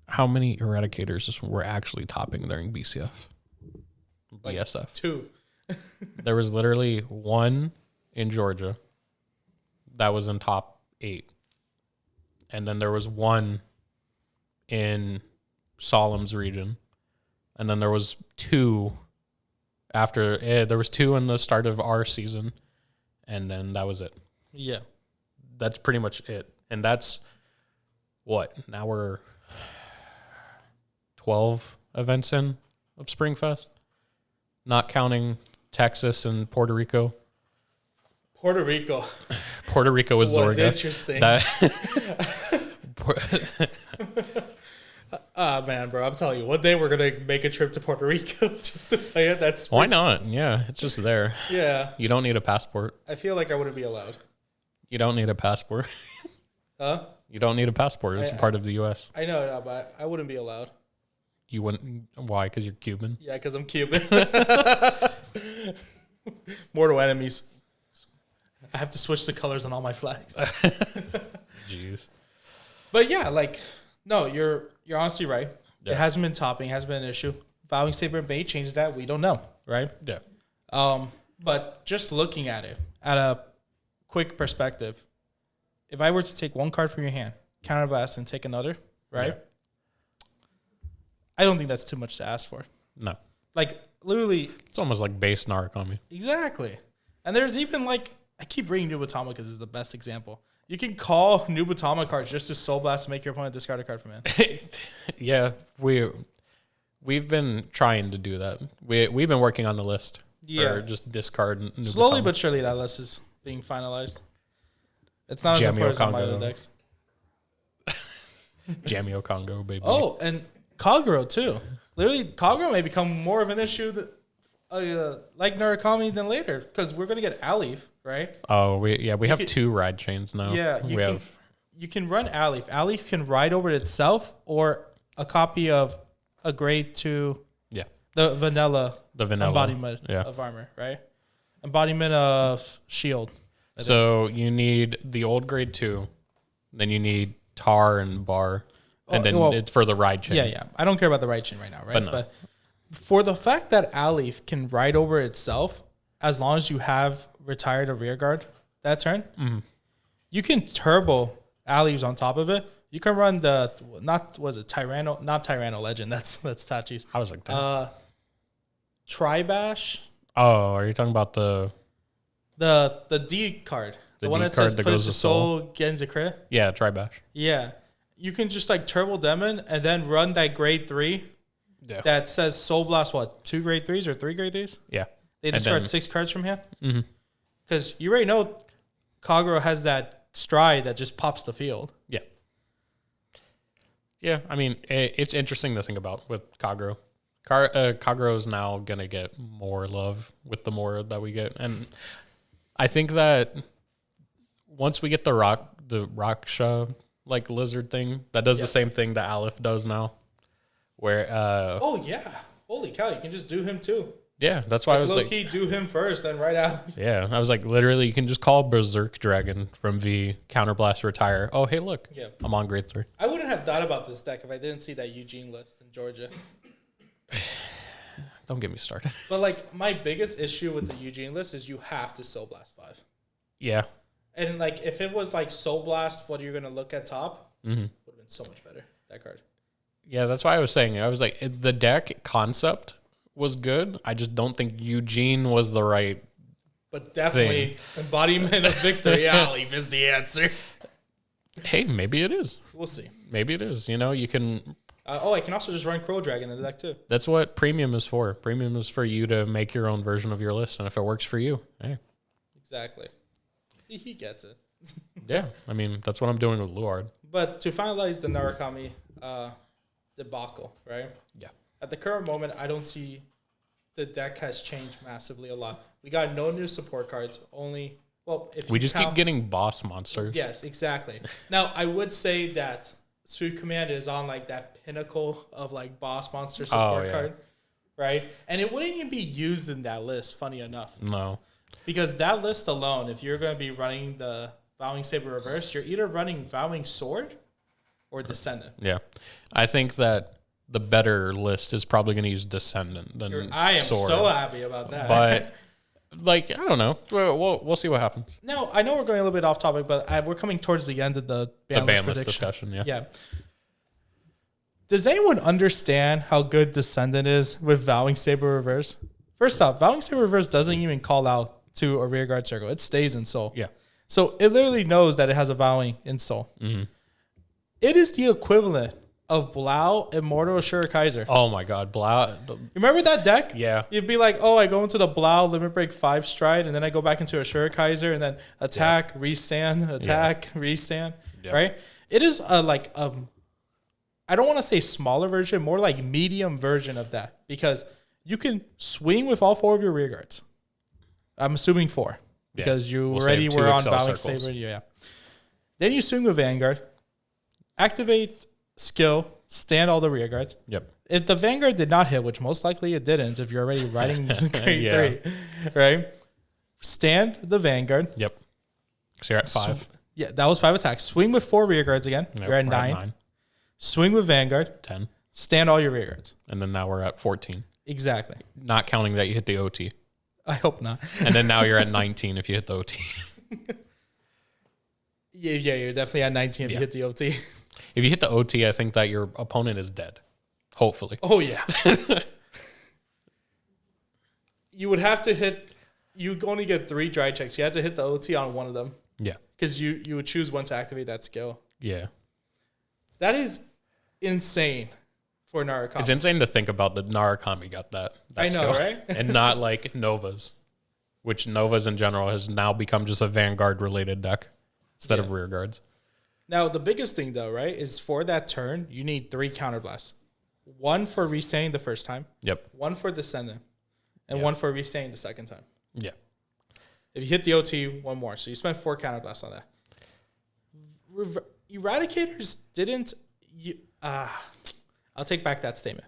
how many Eradicators were actually topping during BCF? Like BSF. 2. There was literally 1 in Georgia that was in top 8. And then there was 1 in Solemn's region. And then there was 2 after, there was 2 in the start of our season. And then that was it. Yeah. That's pretty much it. And that's what? Now we're 12 events in of Springfest, not counting Texas and Puerto Rico. Puerto Rico is was Zorga. interesting. Man, bro, I'm telling you, one day we're gonna make a trip to Puerto Rico just to play it. That's Why not? Yeah, it's just there. Yeah. You don't need a passport. I feel like I wouldn't be allowed. You don't need a passport. Huh? You don't need a passport. It's a part of the U.S. I know, but I wouldn't be allowed. You wouldn't. Why? Because you're Cuban. Yeah, because I'm Cuban. Mortal enemies. I have to switch the colors on all my flags. Jeez. But yeah, like, no, you're honestly right. Yeah. It hasn't been topping, hasn't been an issue. Vowing Saber may change that. We don't know, right? Yeah. But just looking at it at a quick perspective, if I were to take 1 card from your hand, counterblast, and take another, right? Yeah. I don't think that's too much to ask for. No. Like, literally. It's almost like base Narukami. Exactly. And there's even, like, I keep bringing Nubatama because it's the best example. You can call Nubatama cards just to Soul Blast and make your opponent discard a card from hand. Yeah, we've been trying to do that. We've been working on the list. Yeah. For just discard Nubatama. Slowly but surely that list is being finalized. It's not as important as on my other decks. Jamio Congo, baby. Oh, and Kaguro too. Literally, Kaguro may become more of an issue like Narukami than later because we're going to get Alif, right? Oh, we have 2 ride chains now. Yeah, we have you can run Alif. Alif can ride over itself or a copy of a grade 2. Yeah. The vanilla embodiment yeah. of armor, right? Embodiment of shield. So you need the old grade 2, then you need tar and bar, and then it's for the ride chain. Yeah. I don't care about the ride chain right now, right? But no. But for the fact that Alif can ride over itself, as long as you have retired a rear guard that turn, you can turbo Alifs on top of it. You can run not Tyranno Legend. That's Tachi's. I was like, Tribash. oh, are you talking about the D card? The D one that card says that put goes the to soul gens a crit? yeah, Tribash. Yeah. You can just like turbo them in and then run that grade 3 that says Soul Blast, what, 2 grade 3s or 3 grade 3s? Yeah. They discard 6 cards from hand? Because you already know Kagero has that stride that just pops the field. Yeah. Yeah, I mean, it's interesting to think about with Kagero. Kagero is now going to get more love with the more that we get. And I think that once we get the Raksha like lizard thing, that does the same thing that Aleph does now. Where oh yeah. Holy cow, you can just do him too. Yeah, that's why I was low like key do him first, then right out. Yeah, I was like literally you can just call Berserk Dragon from V, Counterblast, retire. Oh hey look. Yeah. I'm on grade 3. I wouldn't have thought about this deck if I didn't see that Eugene list in Georgia. Don't get me started. But like my biggest issue with the Eugene list is you have to Soul Blast 5. Yeah. And like if it was like Soul Blast, what you're gonna look at top, would have been so much better, that card. Yeah, that's why I was saying. I was like, the deck concept was good. I just don't think Eugene was the right. But definitely embodiment of victory. Alif is the answer. Hey, maybe it is. We'll see. Maybe it is. You know, you can. I can also just run Crow Dragon in the deck too. That's what premium is for. Premium is for you to make your own version of your list, and if it works for you, hey. Exactly. See, he gets it. Yeah, I mean that's what I'm doing with Luard. But to finalize the Narukami debacle, right? Yeah. At the current moment, I don't see the deck has changed massively a lot. We got no new support cards. Only, well, if We you just count, keep getting boss monsters. Yes, exactly. Now, I would say that Sweep Command is on like that pinnacle of like boss monster support card, right? And it wouldn't even be used in that list, funny enough. No. Because that list alone, if you're going to be running the Vowing Saber Reverse, you're either running Vowing Sword or Descendant. Yeah. I think that the better list is probably going to use Descendant than I am Sword. so happy about that. But, like, I don't know. We'll see what happens. Now, I know we're going a little bit off topic, but we're coming towards the end of the Banlist discussion, yeah. Yeah. Does anyone understand how good Descendant is with Vowing Saber Reverse? First off, Vowing Saber Reverse doesn't even call out to a rear guard circle. It stays in Soul. Yeah. So it literally knows that it has a Vowing in Soul. Mm-hmm. It is the equivalent of Blau, Immortal, Assure Kaiser. Oh my God, Blau. Remember that deck? Yeah. You'd be like, oh, I go into the Blau Limit Break 5 Stride, and then I go back into Assure Kaiser, and then attack, restand, attack, restand, right? It is I don't want to say smaller version, more like medium version of that, because you can swing with all 4 of your rear guards. I'm assuming 4, because you already were on Vowing Saber. Yeah. Then you swing with Vanguard, activate skill, stand all the rear guards. Yep. If the Vanguard did not hit, which most likely it didn't, if you're already riding grade 3, right? Stand the Vanguard. Yep. So you're at 5. Yeah, that was 5 attacks. Swing with 4 rear guards again. Nope, You're at 9. Swing with Vanguard. 10. Stand all your rear guards. And then now we're at 14. Exactly. Not counting that you hit the OT. I hope not. And then now you're at 19 if you hit the OT. Yeah, you're definitely at 19 if you hit the OT. If you hit the OT, I think that your opponent is dead. Hopefully. Oh, yeah. You would have to hit... You only get 3 dry checks. You had to hit the OT on one of them. Yeah. Because you would choose when to activate that skill. Yeah. That is insane for Narukami. It's insane to think about that Narukami got that I know, skill. right? And not like Novas, which Novas in general has now become just a Vanguard-related deck instead of rear guards. Now, the biggest thing, though, right, is for that turn, you need 3 counterblasts. 1 for restaying the first time. Yep. 1 for descending. And 1 for restaying the second time. Yeah. If you hit the OT, 1 more. So you spend 4 counterblasts on that. Eradicators didn't. I'll take back that statement.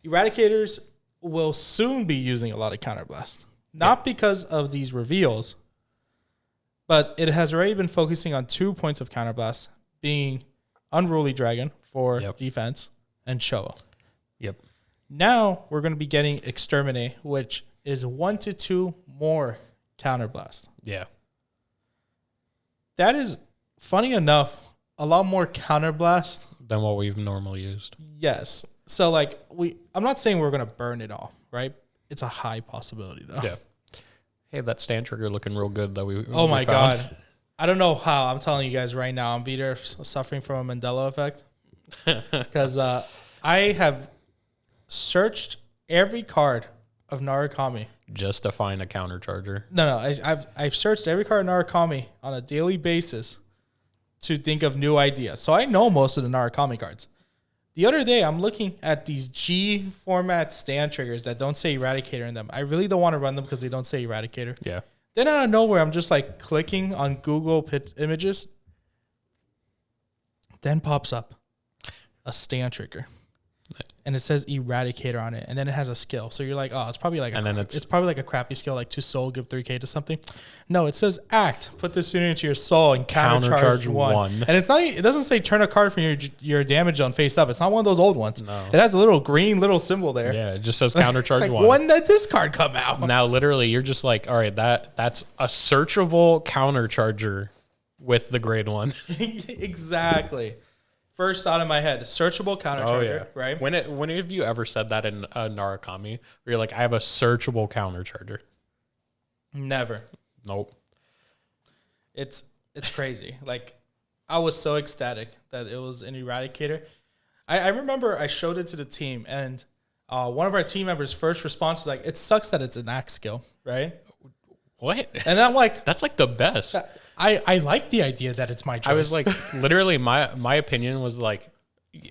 Eradicators will soon be using a lot of Counterblast. Not because of these reveals, but it has already been focusing on 2 points of Counterblast, being Unruly Dragon for defense and Showa. Yep. Now we're going to be getting Exterminate, which is 1 to 2 more Counterblast. Yeah. That is, funny enough, a lot more Counterblast Than what we've normally used. Yes. So like I'm not saying we're gonna burn it all, right? It's a high possibility though. Yeah. Hey, that stand trigger looking real good that we. Oh we my found. god. I don't know how. I'm telling you guys right now, I'm either suffering from a Mandela effect because I have searched every card of Narukami. Just to find a counter charger. No, I've searched every card of Narukami on a daily basis to think of new ideas. So I know most of the Narukami cards. The other day, I'm looking at these G format stand triggers that don't say Eradicator in them. I really don't want to run them because they don't say Eradicator. Yeah. Then out of nowhere, I'm just like clicking on Google images. Then pops up a stand trigger. And it says Eradicator on it, and then it has a skill. So you're like, oh, it's probably like it's probably like a crappy skill, like to soul, give 3k to something. No, it says act, put this unit into your soul and countercharge one. And it's not. It doesn't say turn a card from your damage zone face up. It's not one of those old ones. No. It has a little green little symbol there. Yeah, it just says countercharge like, one. when did this card come out? Now, literally, you're just like, all right, that's a searchable countercharger with the grade 1. Exactly. First thought in my head, searchable countercharger, right? When have you ever said that in Narukami? Where you're like, I have a searchable countercharger. Never. Nope. It's crazy. Like, I was so ecstatic that it was an Eradicator. I remember I showed it to the team, and one of our team members' first response is like, it sucks that it's an axe skill, right? What? And I'm like, that's like the best. I like the idea that it's my choice. I was like, literally, my opinion was like,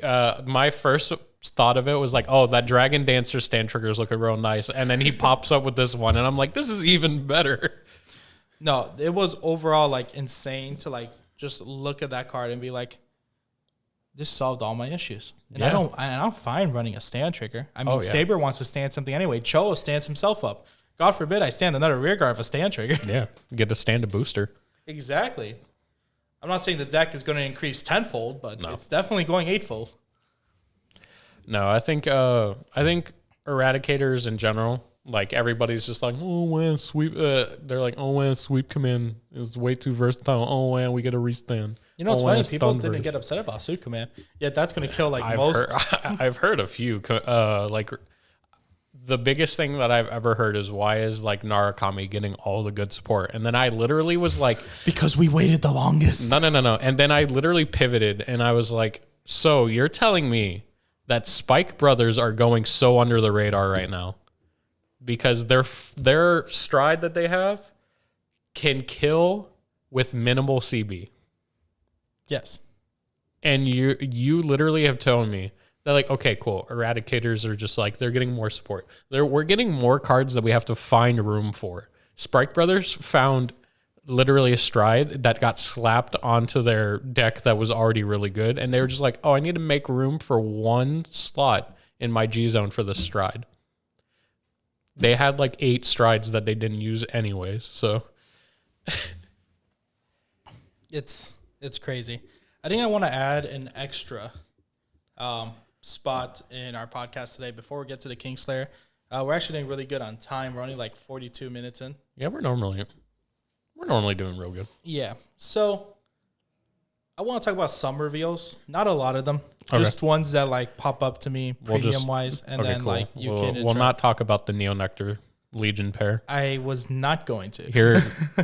my first thought of it was like, oh, that Dragon Dancer stand trigger is looking real nice. And then he pops up with this one, and I'm like, this is even better. No, it was overall like insane to like just look at that card and be like, this solved all my issues. And I'm fine running a stand trigger. I mean, Saber wants to stand something anyway. Cho stands himself up. God forbid I stand another rear guard of a stand trigger. Yeah, get to stand a booster. Exactly. I'm not saying the deck is going to increase tenfold, but it's definitely going eightfold. No, I think Eradicators in general, like everybody's just like, oh man, sweep. They're like, oh man, sweep command is way too versatile. Oh man, we get a restand. You know what's funny? People didn't get upset about sweep command. Yet that's going to kill like I've heard a few like. The biggest thing that I've ever heard is why is like Narukami getting all the good support? And then I literally was like, because we waited the longest. No. And then I literally pivoted and I was like, so you're telling me that Spike Brothers are going so under the radar right now because their stride that they have can kill with minimal CB. Yes. And you literally have told me they're like, okay, cool. Eradicators are just like, they're getting more support. We're getting more cards that we have to find room for. Spike Brothers found literally a stride that got slapped onto their deck that was already really good. And they were just like, oh, I need to make room for one slot in my G zone for the stride. They had like 8 strides that they didn't use anyways. So it's crazy. I think I want to add an extra spot in our podcast today before we get to the Kingslayer. We're actually doing really good on time. We're only like 42 minutes in. Yeah, we're normally doing real good. Yeah. So I want to talk about some reveals. Not a lot of them. Okay. Just ones that like pop up to me premium wise, and then cool. Like we'll not talk about the Neo Nectar Legion pair. I was not going to.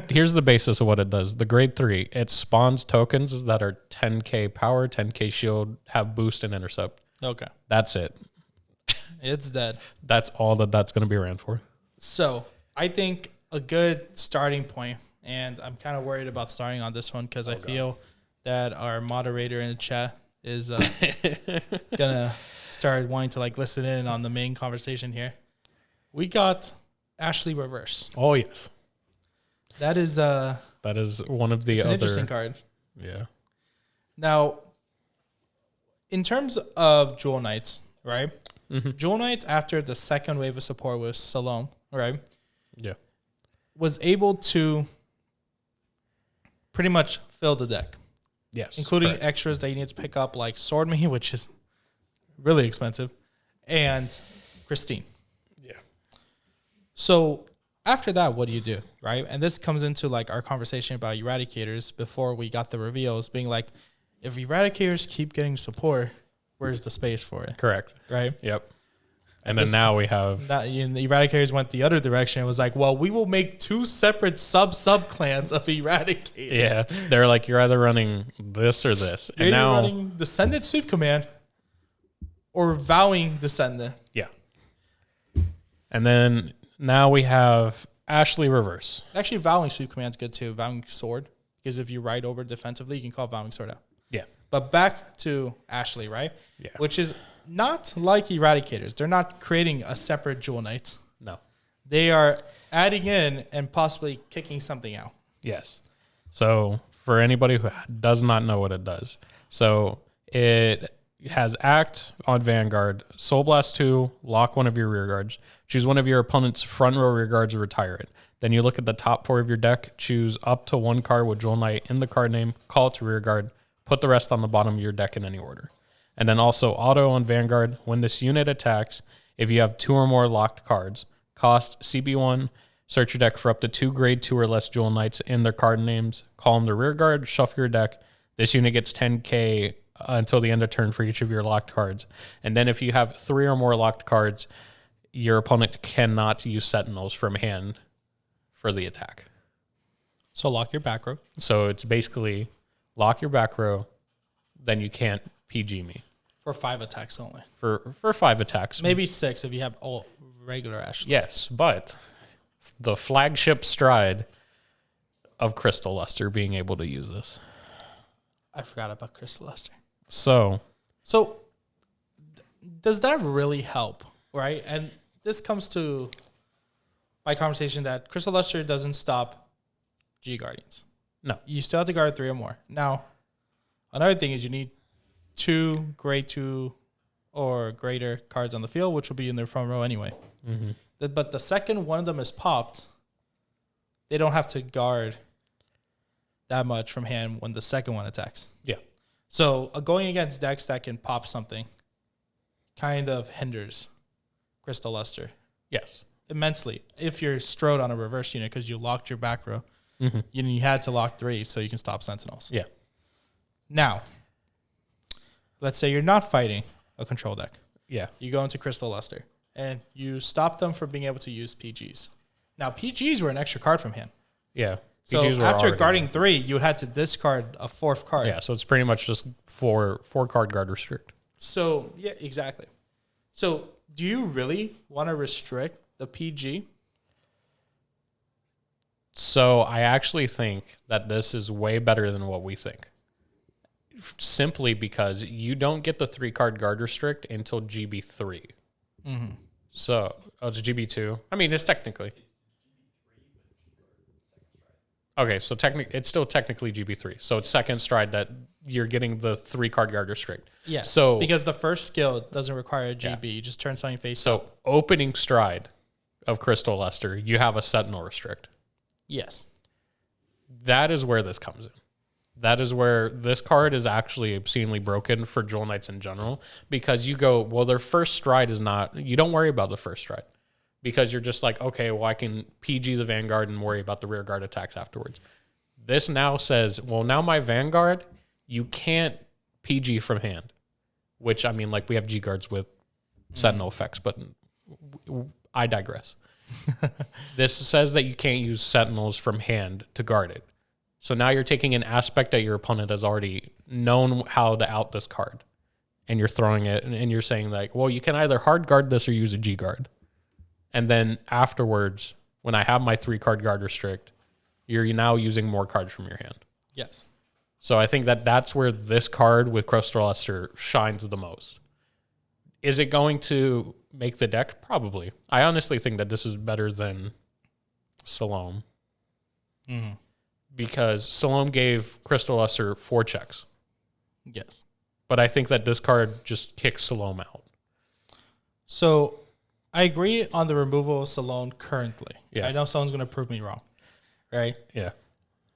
Here's the basis of what it does. The grade 3, it spawns tokens that are 10k power, 10k shield, have boost and intercept. Okay. That's it. It's dead. That's all that's going to be ran for. So I think a good starting point, and I'm kind of worried about starting on this one because I feel that our moderator in the chat is gonna start wanting to like listen in on the main conversation here. We got Ashley Reverse. Oh yes, that is one of the other interesting card. Yeah. Now, in terms of Jewel Knights, right? Jewel Knights, after the second wave of support with Salome, right? Yeah. Was able to pretty much fill the deck. Yes. Including correct. extras that you need to pick up, like Sword Me, which is really expensive, and Christine. Yeah. So after that, what do you do, right? And this comes into like our conversation about Eradicators before we got the reveals, being like, if Eradicators keep getting support, where's the space for it? Correct. Right? Yep. And then now we have That, and the Eradicators went the other direction. It was like, well, we will make two separate sub clans of Eradicators. yeah. They're like you're either running this or this, You're and either now running Descendant Sweep Command or Vowing Descendant. yeah. And then now we have Ashley Reverse. Actually, Vowing Sweep Command is good too. Vowing Sword, because if you ride over defensively, you can call Vowing Sword out. Yeah. But back to Ashley, right? Yeah. Which is not like Eradicators. They're not creating a separate Jewel Knight. No. They are adding in and possibly kicking something out. Yes. So for anybody who does not know what it does, so it has Act on Vanguard, Soul Blast 2, lock one of your rear guards, choose one of your opponent's front row rear guards and retire it. Then you look at the top 4 of your deck, choose up to 1 card with Jewel Knight in the card name, call it to rear guard, put the rest on the bottom of your deck in any order. And then also auto on Vanguard, when this unit attacks, if you have 2 or more locked cards, cost CB1, search your deck for up to 2 grade 2 or less Jewel Knights in their card names, call them to rear guard, shuffle your deck. This unit gets 10k until the end of turn for each of your locked cards. And then if you have 3 or more locked cards, your opponent cannot use Sentinels from hand for the attack. So lock your back row. So it's basically lock your back row, then you can't PG me. For 5 attacks only. For 5 attacks. Maybe 6 if you have all regular Ashley. Yes, but the flagship stride of Crystal Luster being able to use this. I forgot about Crystal Luster. So Does that really help, right? And this comes to my conversation that Crystal Luster doesn't stop G Guardians. no. You still have to guard 3 or more. Now, another thing is you need 2 grade 2 or greater cards on the field, which will be in their front row anyway. Mm-hmm. But the second one of them is popped, they don't have to guard that much from hand when the second one attacks. Yeah. So going against decks that can pop something kind of hinders Crystal Luster Yes. immensely. If you're strode on a reverse unit because you locked your back row, Mm-hmm. you had to lock 3 so you can stop Sentinels. Yeah. Now, let's say you're not fighting a control deck. Yeah. You go into Crystal Luster and you stop them from being able to use PGs. Now, PGs were an extra card from hand. Yeah. So PGs were after already- guarding 3, you had to discard a 4th card. Yeah, so it's pretty much just four card guard restrict. So, yeah, exactly. So, do you really want to restrict the PG? So I actually think that this is way better than what we think. Simply because you don't get the 3 card guard restrict until GB3. Mm-hmm. So, it's GB2. I mean, it's technically. Okay, so it's still technically GB3. So it's second stride that you're getting the 3 card guard restrict. Yes. So because the first skill doesn't require a GB. You just turn something face So up. opening stride of Crystal Luster, you have a Sentinel restrict. Yes. That is where this comes in. That is where this card is actually obscenely broken for Jewel Knights in general, because you go, well, their first stride is not, you don't worry about the first stride because you're just like, okay, well, I can PG the Vanguard and worry about the rear guard attacks afterwards. This now says, well, now my Vanguard, you can't PG from hand, which, I mean, like we have G guards with Sentinel effects, but I digress. This says that you can't use Sentinels from hand to guard it. So now you're taking an aspect that your opponent has already known how to out this card, and you're throwing it, and you're saying like, well, you can either hard guard this or use a G guard. And then afterwards, when I have my 3 card guard restrict, you're now using more cards from your hand. Yes. So I think that that's where this card with Crystal Luster shines the most. Is it going to make the deck? Probably. I honestly think that this is better than Salome. Mm-hmm. Because Salome gave Crystal Luster 4 checks. Yes. But I think that this card just kicks Salome out. So I agree on the removal of Salome currently. Yeah. I know someone's going to prove me wrong, right? Yeah.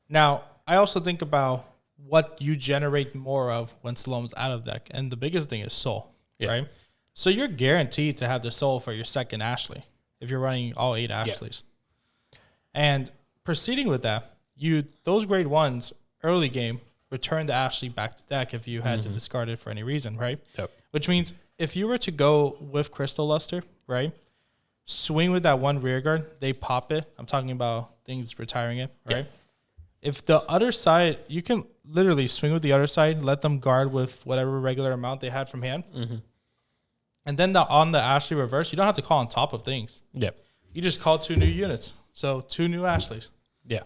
Now, I also think about what you generate more of when Salome's out of deck. And the biggest thing is Soul, right? So you're guaranteed to have the Soul for your second Ashley if you're running all 8 Ashleys. Yeah. And proceeding with that, those grade 1s early game return the Ashley back to deck if you had to discard it for any reason, right? Yep. Which means if you were to go with Crystal Luster, right, swing with that one rear guard, they pop it. I'm talking about things retiring it, right? Yep. If the other side, you can literally swing with the other side, let them guard with whatever regular amount they had from hand. Mm-hmm. And then on the Ashley reverse, you don't have to call on top of things. Yep. You just call 2 new units. So 2 new Ashleys. Yeah.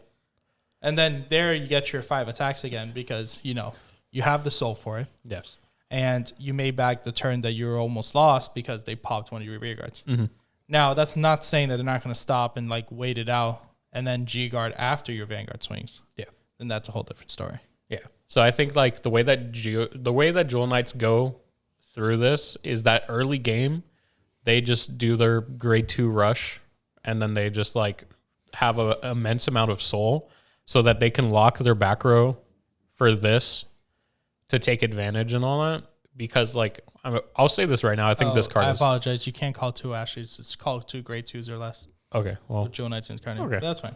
And then there you get your 5 attacks again because, you have the Soul for it. Yes. And you made back the turn that you were almost lost because they popped one of your rear guards. Mm-hmm. Now, that's not saying that they're not going to stop and wait it out and then G-guard after your Vanguard swings. Yeah. Then that's a whole different story. Yeah. So I think the way that Jewel Knights go through this is that early game, they just do their grade 2 rush and then they just have an immense amount of soul so that they can lock their back row for this to take advantage and all that. Because I'll say this right now, I think this card I apologize. You can't call 2 Ashleys. It's called 2 grade 2s or less. Okay. Well, with Jewel Knights incarnate. Okay. That's fine.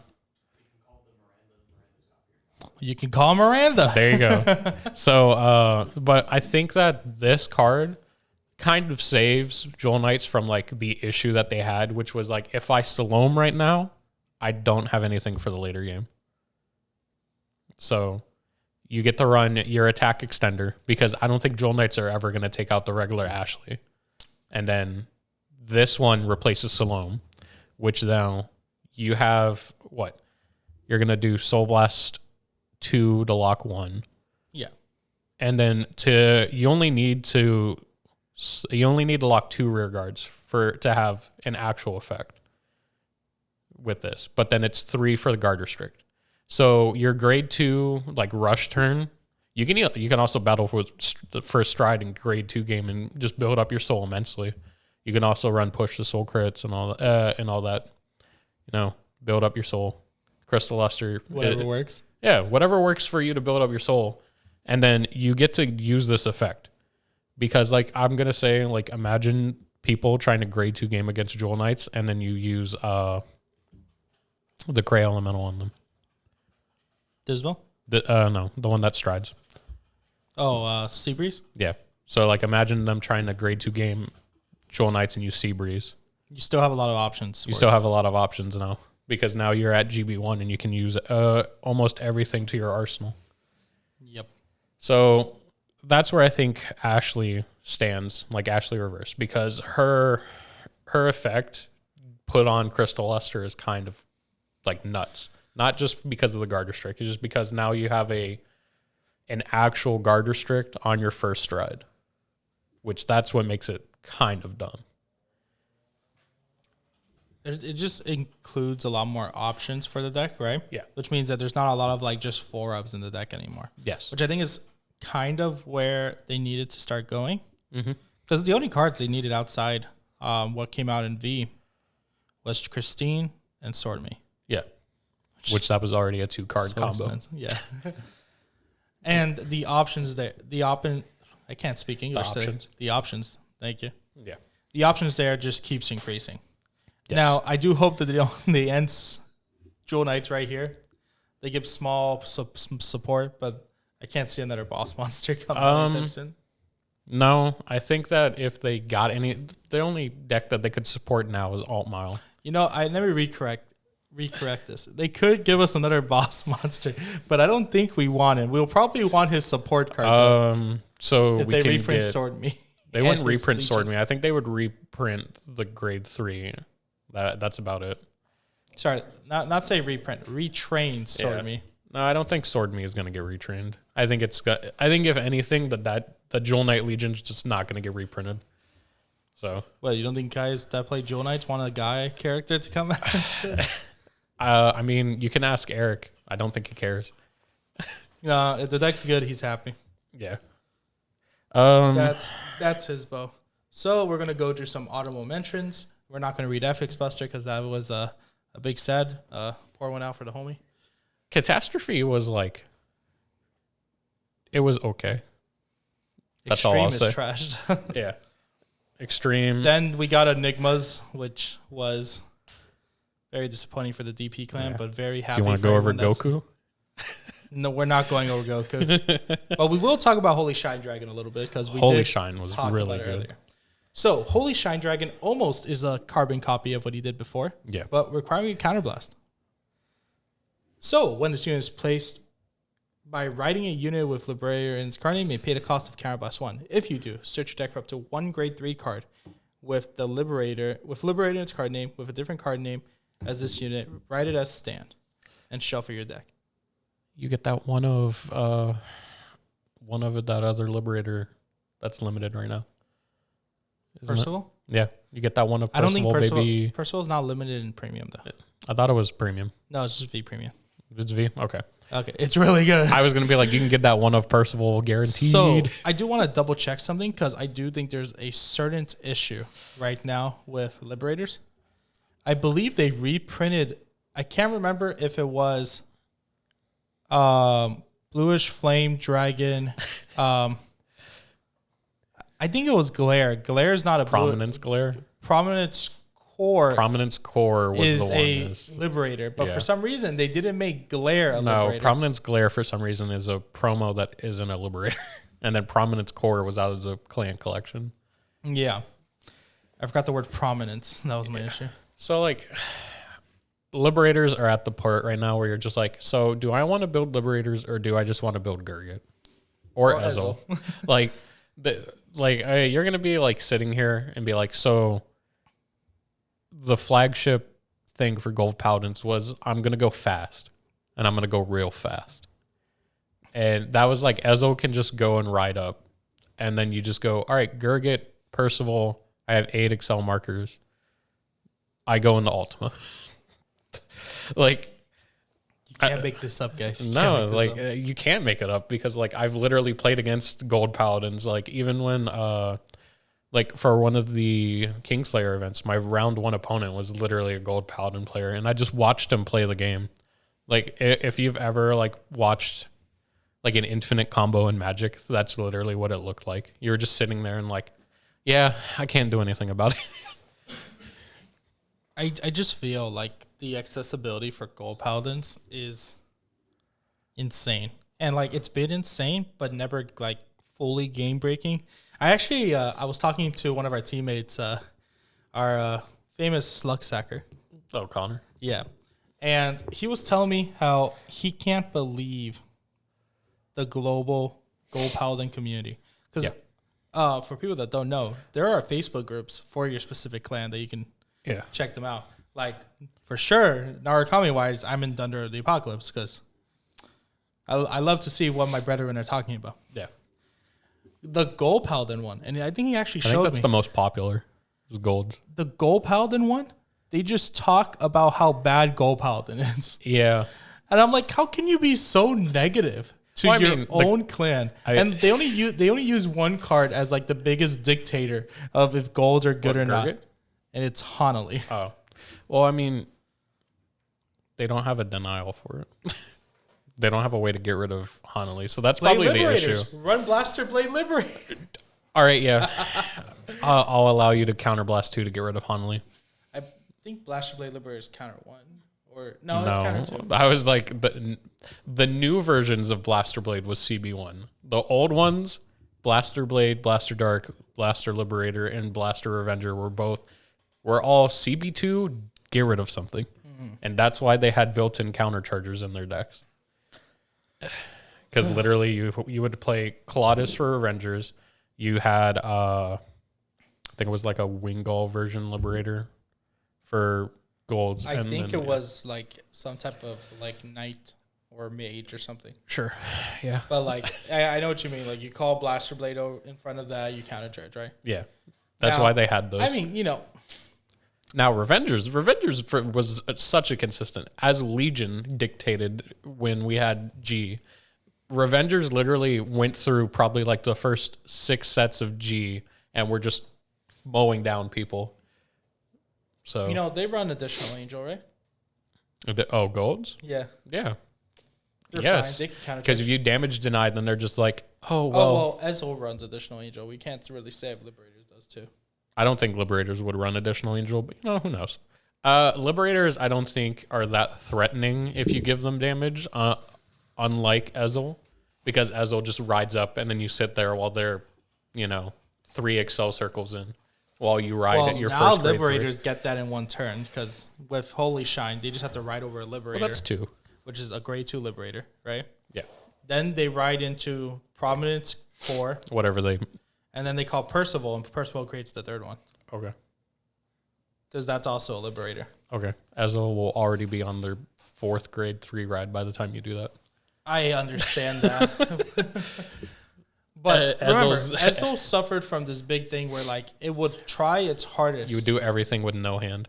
You can call Miranda. There you go. So, but I think that this card kind of saves Jewel Knights from the issue that they had, which was if I Salome right now, I don't have anything for the later game. So you get to run your attack extender because I don't think Jewel Knights are ever going to take out the regular Ashley. And then this one replaces Salome, which now you have what? You're going to do Soul Blast 2 to lock 1. Yeah. And then you only need to lock 2 rear guards to have an actual effect with this. But then it's 3 for the guard restrict. So your grade 2 rush turn, you can also battle for the first stride in grade 2 game and just build up your soul immensely. You can also run push the soul crits and all that. Build up your soul. Crystal Luster. Whatever works. Yeah, whatever works for you to build up your soul. And then you get to use this effect. Because I'm going to say imagine people trying to grade 2 game against Jewel Knights and then you use the Cray Elemental on them. Dismal? No, the one that strides. Oh, Seabreeze? Yeah. So imagine them trying to grade 2 game Jewel Knights and use Seabreeze. You still have a lot of options. You still have a lot of options now because now you're at GB1 and you can use almost everything to your arsenal. Yep. So that's where I think Ashley stands, Ashley Reverse, because her effect put on Crystal Luster is kind of nuts. Not just because of the guard restrict, it's just because now you have an actual guard restrict on your first stride, which that's what makes it kind of dumb. It just includes a lot more options for the deck, right? Yeah. Which means that there's not a lot of just 4-ups in the deck anymore. Yes. Which I think is kind of where they needed to start going. Mm-hmm. Because the only cards they needed outside what came out in V was Christine and Sword Me. Yeah. Which that was already a 2-card combo. Expensive. Yeah. And the options there, I can't speak English. The options. Thank you. Yeah. The options there just keeps increasing. Yes. Now, I do hope that they end Jewel Knights right here. They give small support, but I can't see another boss monster coming anytime soon. No, I think that if they got the only deck that they could support now is Alt Mile. I never recorrect this. They could give us another boss monster, but I don't think we want him. We'll probably want his support card. So if we they can reprint get, Sword Me. They wouldn't reprint Sword Me. I think they would reprint the grade 3. That's about it. Sorry, not say reprint, retrain Sword Me. No, I don't think Sword Me is going to get retrained. I think if anything, the Jewel Knight Legion's just not going to get reprinted. So. Well, you don't think guys that play Jewel Knights want a guy character to come out? I mean, you can ask Eric. I don't think he cares. No, if the deck's good, he's happy. Yeah. That's his bow. So we're gonna go through some audible mentions. We're not gonna read Ethics Buster because that was a big sad. Pour one out for the homie. Catastrophe was like, it was okay. That's Extreme all I'll is say. trashed. Yeah. Extreme. Then we got Enigmas, which was very disappointing for the DP clan, Yeah. but very Do happy. you want to for go over everyone that's- Goku? No, we're not going over Goku. But we will talk about Holy Shine Dragon a little bit because we Holy did Shine was talk really about it good. earlier. So Holy Shine Dragon almost is a carbon copy of what he did before. Yeah. But requiring a counterblast. So when this unit is placed, by riding a unit with Liberator in its card name, may pay the cost of counterblast 1. If you do, search your deck for up to one grade 3 card with the Liberator in its card name with a different card name as this unit, write it as stand, and shuffle your deck. You get that one of that other Liberator that's limited right now. Isn't it? Percival? Yeah. You get that one of I don't think Percival, Percival's not limited in premium though. I thought it was premium. No, it's just V premium. It's V? Okay. Okay, it's really good. I was going to be like, you can get that one of Percival guaranteed. So I do want to double check something because I do think there's a certain issue right now with Liberators. I believe they reprinted. I can't remember if it was Bluish Flame Dragon. I think it was Glare. Glare is not a Prominence Glare? Prominence Core. Prominence Core was is the one. a Liberator, but Yeah. for some reason they didn't make Glare a No, Liberator. Prominence Glare for some reason is a promo that isn't a Liberator. And then Prominence Core was out as a clan collection. Yeah, I forgot the word prominence. That was my issue. So, like, Liberators are at the part right now where you're just like, so do I want to build Liberators or do I just want to build Gurgit? Or Ezel? Like, you're going to be, like, sitting here and be like, so the flagship thing for Gold Paladins was I'm going to go fast, and I'm going to go real fast. And that was like, Ezel can just go and ride up, and then you just go, all right, Gurgit, Percival, I have 8 Excel markers. I go into Ultima. Like, You can't make this up, guys. You no, can't make this up. you can't make it up because, like, I've literally played against Gold Paladins. Like, even when, like, for one of the Kingslayer events, my round 1 opponent was literally a Gold Paladin player, and I just watched him play the game. Like, if you've ever, like, watched, like, an infinite combo in Magic, that's literally what it looked like. You were just sitting there and, like, yeah, I can't do anything about it. I just feel like the accessibility for Gold Paladins is insane. And like it's been insane, but never like fully game breaking. I actually I was talking to one of our teammates, our famous slug sacker. Oh, Connor. Yeah. And he was telling me how he can't believe the global Gold Paladin community. Because for people that don't know, there are Facebook groups for your specific clan that you can check them out. Like, for sure, Narukami-wise, I'm in Thunder of the Apocalypse because I love to see what my brethren are talking about. Yeah. The Gold Paladin one, and I think he actually I showed think that's me. the most popular. Is Gold. The Gold Paladin one, they just talk about how bad Gold Paladin is. Yeah. And I'm like, how can you be so negative to Well, I your mean, own clan? And they only use one card as like the biggest dictator of if golds are good or not. Gurgit? And it's Hanali. Oh. Well, I mean, they don't have a denial for it. They don't have a way to get rid of Hanali. So that's Blade probably the Liberators. issue. Run Blaster Blade Liberator. All right, yeah. I'll allow you to counterblast 2 to get rid of Hanali. I think Blaster Blade Liberator is counter 1. Or no, it's counter 2. I was like, the new versions of Blaster Blade was CB1. The old ones, Blaster Blade, Blaster Dark, Blaster Liberator, and Blaster Revenger were all CB2, get rid of something. And that's why they had built-in counter chargers in their decks. Because literally you would play Colossus for Revengers. You had, I think it was like a Wingull version Liberator for golds. I think it was like some type of like knight or mage or something. Sure, yeah. But like, I know what you mean. Like you call Blaster Blade in front of that, you counter charge, right? Yeah. That's Now, why they had those. I mean, you know. Now, Revengers was such a consistent, as Legion dictated when we had G. Revengers literally went through probably like the first 6 sets of G and were just mowing down people. So You know, they run additional angel, right? Oh, golds? Yeah. Yeah. They're Yes. fine. They can kind of Because if you damage denied, then they're just like, oh, well. Oh, well, Ezel runs additional angel. We can't really say if Liberators does too. I don't think Liberators would run additional angel, but who knows? Liberators, I don't think are that threatening if you give them damage, unlike Ezel, because Ezel just rides up and then you sit there while they're, 3 Excel circles in while you ride at your now first grade Liberators get that in one turn because with Holy Shine, they just have to ride over a Liberator. Well, that's 2. Which is a grade 2 Liberator, right? Yeah. Then they ride into Prominence Core. Whatever they... And then they call Percival, and Percival creates the third one. Okay. Because that's also a Liberator. Okay. Ezel will already be on their 4th grade 3 ride by the time you do that. I understand that. But remember, Ezel suffered from this big thing where, like, it would try its hardest. You would do everything with no hand.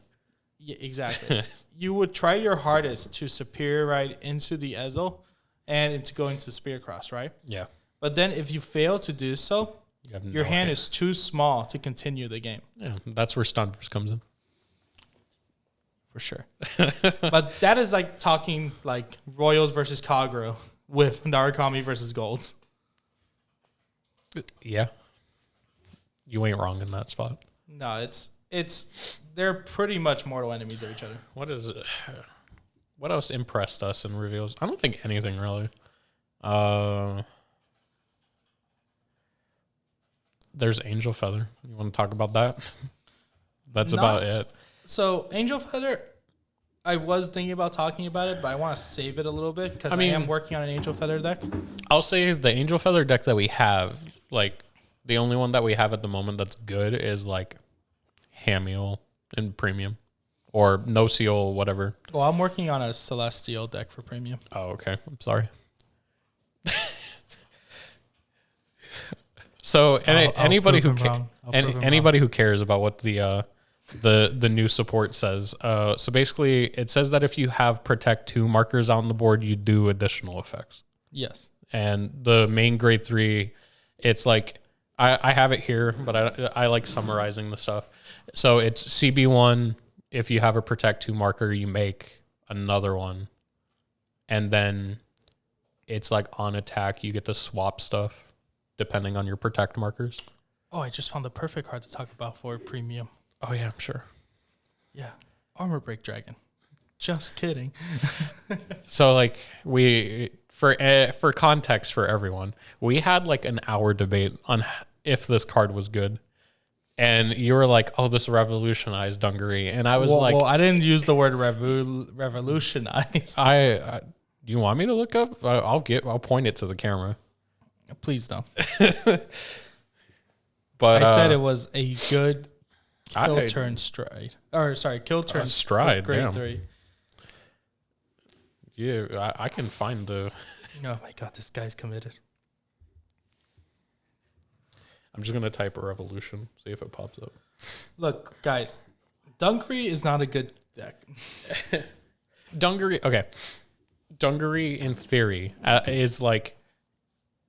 Yeah, exactly. You would try your hardest to superior ride into the Ezel and into going to Spear Cross, right? Yeah. But then if you fail to do so, your hand is too small to continue the game. Yeah, that's where Stunverse comes in. For sure. But that is like talking like Royals versus Kagura with Narukami versus Golds. Yeah. You ain't wrong in that spot. No, it's they're pretty much mortal enemies of each other. What else impressed us in reveals? I don't think anything really. There's Angel Feather. You want to talk about that? That's about it. So Angel Feather, I was thinking about talking about it, but I want to save it a little bit because I am working on an Angel Feather deck. I'll say the Angel Feather deck that we have, like the only one that we have at the moment that's good is like Hamiel in premium or No Seal, whatever. Well, I'm working on a Celestial deck for premium. Oh, okay. I'm sorry. So anybody who cares about what the new support says, so basically it says that if you have Protect 2 markers on the board, you do additional effects. Yes. And the main grade 3, it's like I have it here, but I like summarizing the stuff. So it's CB1. If you have a Protect 2 marker, you make another one, and then it's like on attack, you get to swap stuff depending on your Protect markers. Oh, I just found the perfect card to talk about for premium. Oh yeah, I'm sure. Yeah, Armor Break Dragon. Just kidding. So like for context for everyone, we had like an hour debate on if this card was good. And you were like, "Oh, this revolutionized Dungaree," and I was well, I didn't use the word revolutionize. Do you want me to look up? I'll point it to the camera. Please don't. But I said it was a good kill turn stride. Kill turn stride. Grade damn. 3. Yeah, I can find the. Oh my god, this guy's committed. I'm just gonna type a revolution, see if it pops up. Look, guys, Dungaree is not a good deck. Dungaree, okay. Dungaree, in theory, is like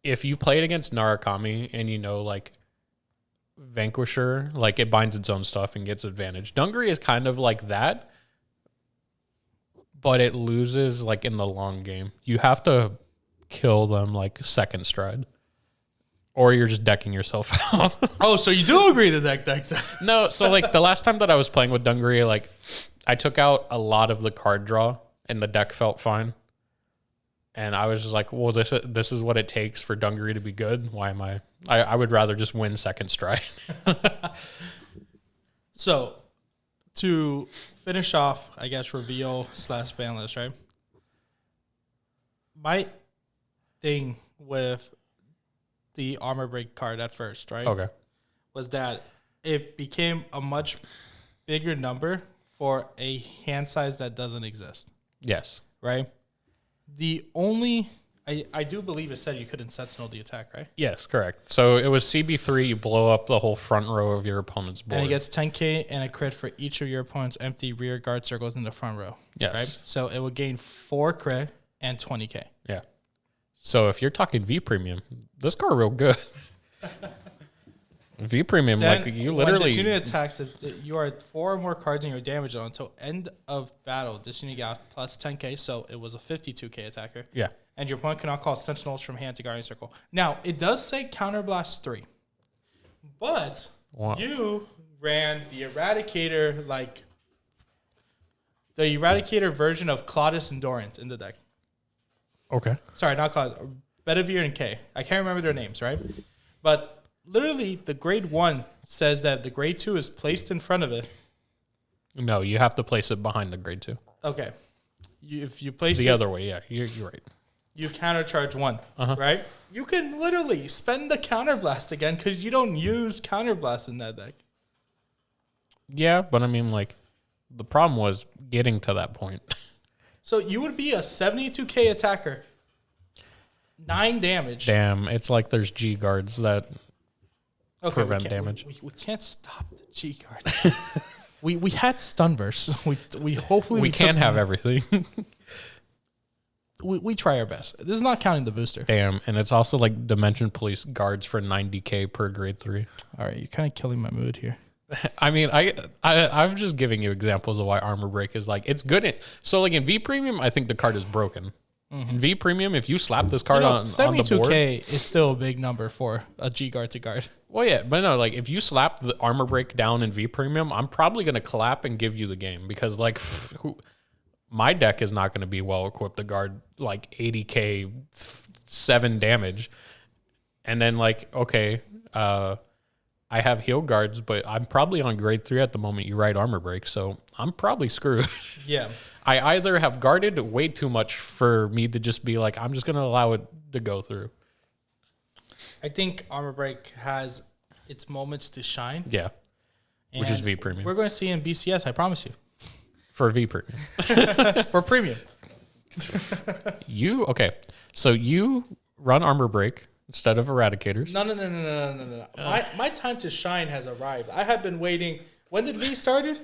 if you play it against Narukami and like Vanquisher, like it binds its own stuff and gets advantage. Dungaree is kind of like that, but it loses like in the long game. You have to kill them like second stride. Or you're just decking yourself out. Oh, so you do agree the deck decks? No, so like the last time that I was playing with Dungaree, like I took out a lot of the card draw and the deck felt fine. And I was just like, well, this is what it takes for Dungaree to be good. Why am I would rather just win second stride. So to finish off, I guess, reveal / Banlist, right? My thing with the Armor Break card at first, right? Okay. Was that it became a much bigger number for a hand size that doesn't exist. Yes. Right? The only... I do believe it said you couldn't sentinel the attack, right? Yes, correct. So it was CB3, you blow up the whole front row of your opponent's board. And it gets 10k and a crit for each of your opponent's empty rear guard circles in the front row. Yes. Right? So it would gain 4 crit and 20k. Yeah. So if you're talking V Premium, this card real good. V Premium, Then, like you when literally. this unit attacks, if you are 4 or more cards in your damage zone until end of battle. This unit got plus 10k, so it was a 52k attacker. Yeah. And your opponent cannot call Sentinels from hand to Guardian Circle. Now, it does say Counterblast 3. But you ran the Eradicator, like the Eradicator version of Claudus and Dorant in the deck. Okay. Sorry, not Claudus. Bedivere and K. I can't remember their names, right? But literally, the grade 1 says that the grade 2 is placed in front of it. No, you have to place it behind the grade 2. Okay. If you place the it other way, yeah, you're right. You countercharge 1, right? You can literally spend the Counterblast again because you don't use Counterblast in that deck. Yeah, but I mean, like, the problem was getting to that point. So you would be a 72k attacker, 9 damage. Damn, it's like there's G guards that prevent damage. We can't stop the G guard. we had Stunverse. We hopefully we can't have everything. We try our best. This is not counting the booster. Damn, and it's also like Dimension Police guards for 90k per grade 3. All right, you're kind of killing my mood here. I mean, I'm just giving you examples of why Armor Break is like, it's good. So like in V Premium, I think the card is broken. In V Premium, if you slap this card on the board, 72k is still a big number for a G guard to guard. Well, yeah, but no, like if you slap the Armor Break down in V Premium, I'm probably gonna clap and give you the game because like my deck is not gonna be well equipped to guard like 80k 7 damage, and then like okay, I have heal guards, but I'm probably on grade 3 at the moment. You write Armor Break, so I'm probably screwed. Yeah. I either have guarded way too much for me to just be like, I'm just going to allow it to go through. I think Armor Break has its moments to shine. Yeah. Which is V Premium. We're going to see in BCS, I promise you. For V Premium. For Premium. Okay. So you run Armor Break instead of Eradicators. No. My time to shine has arrived. I have been waiting. When did V started?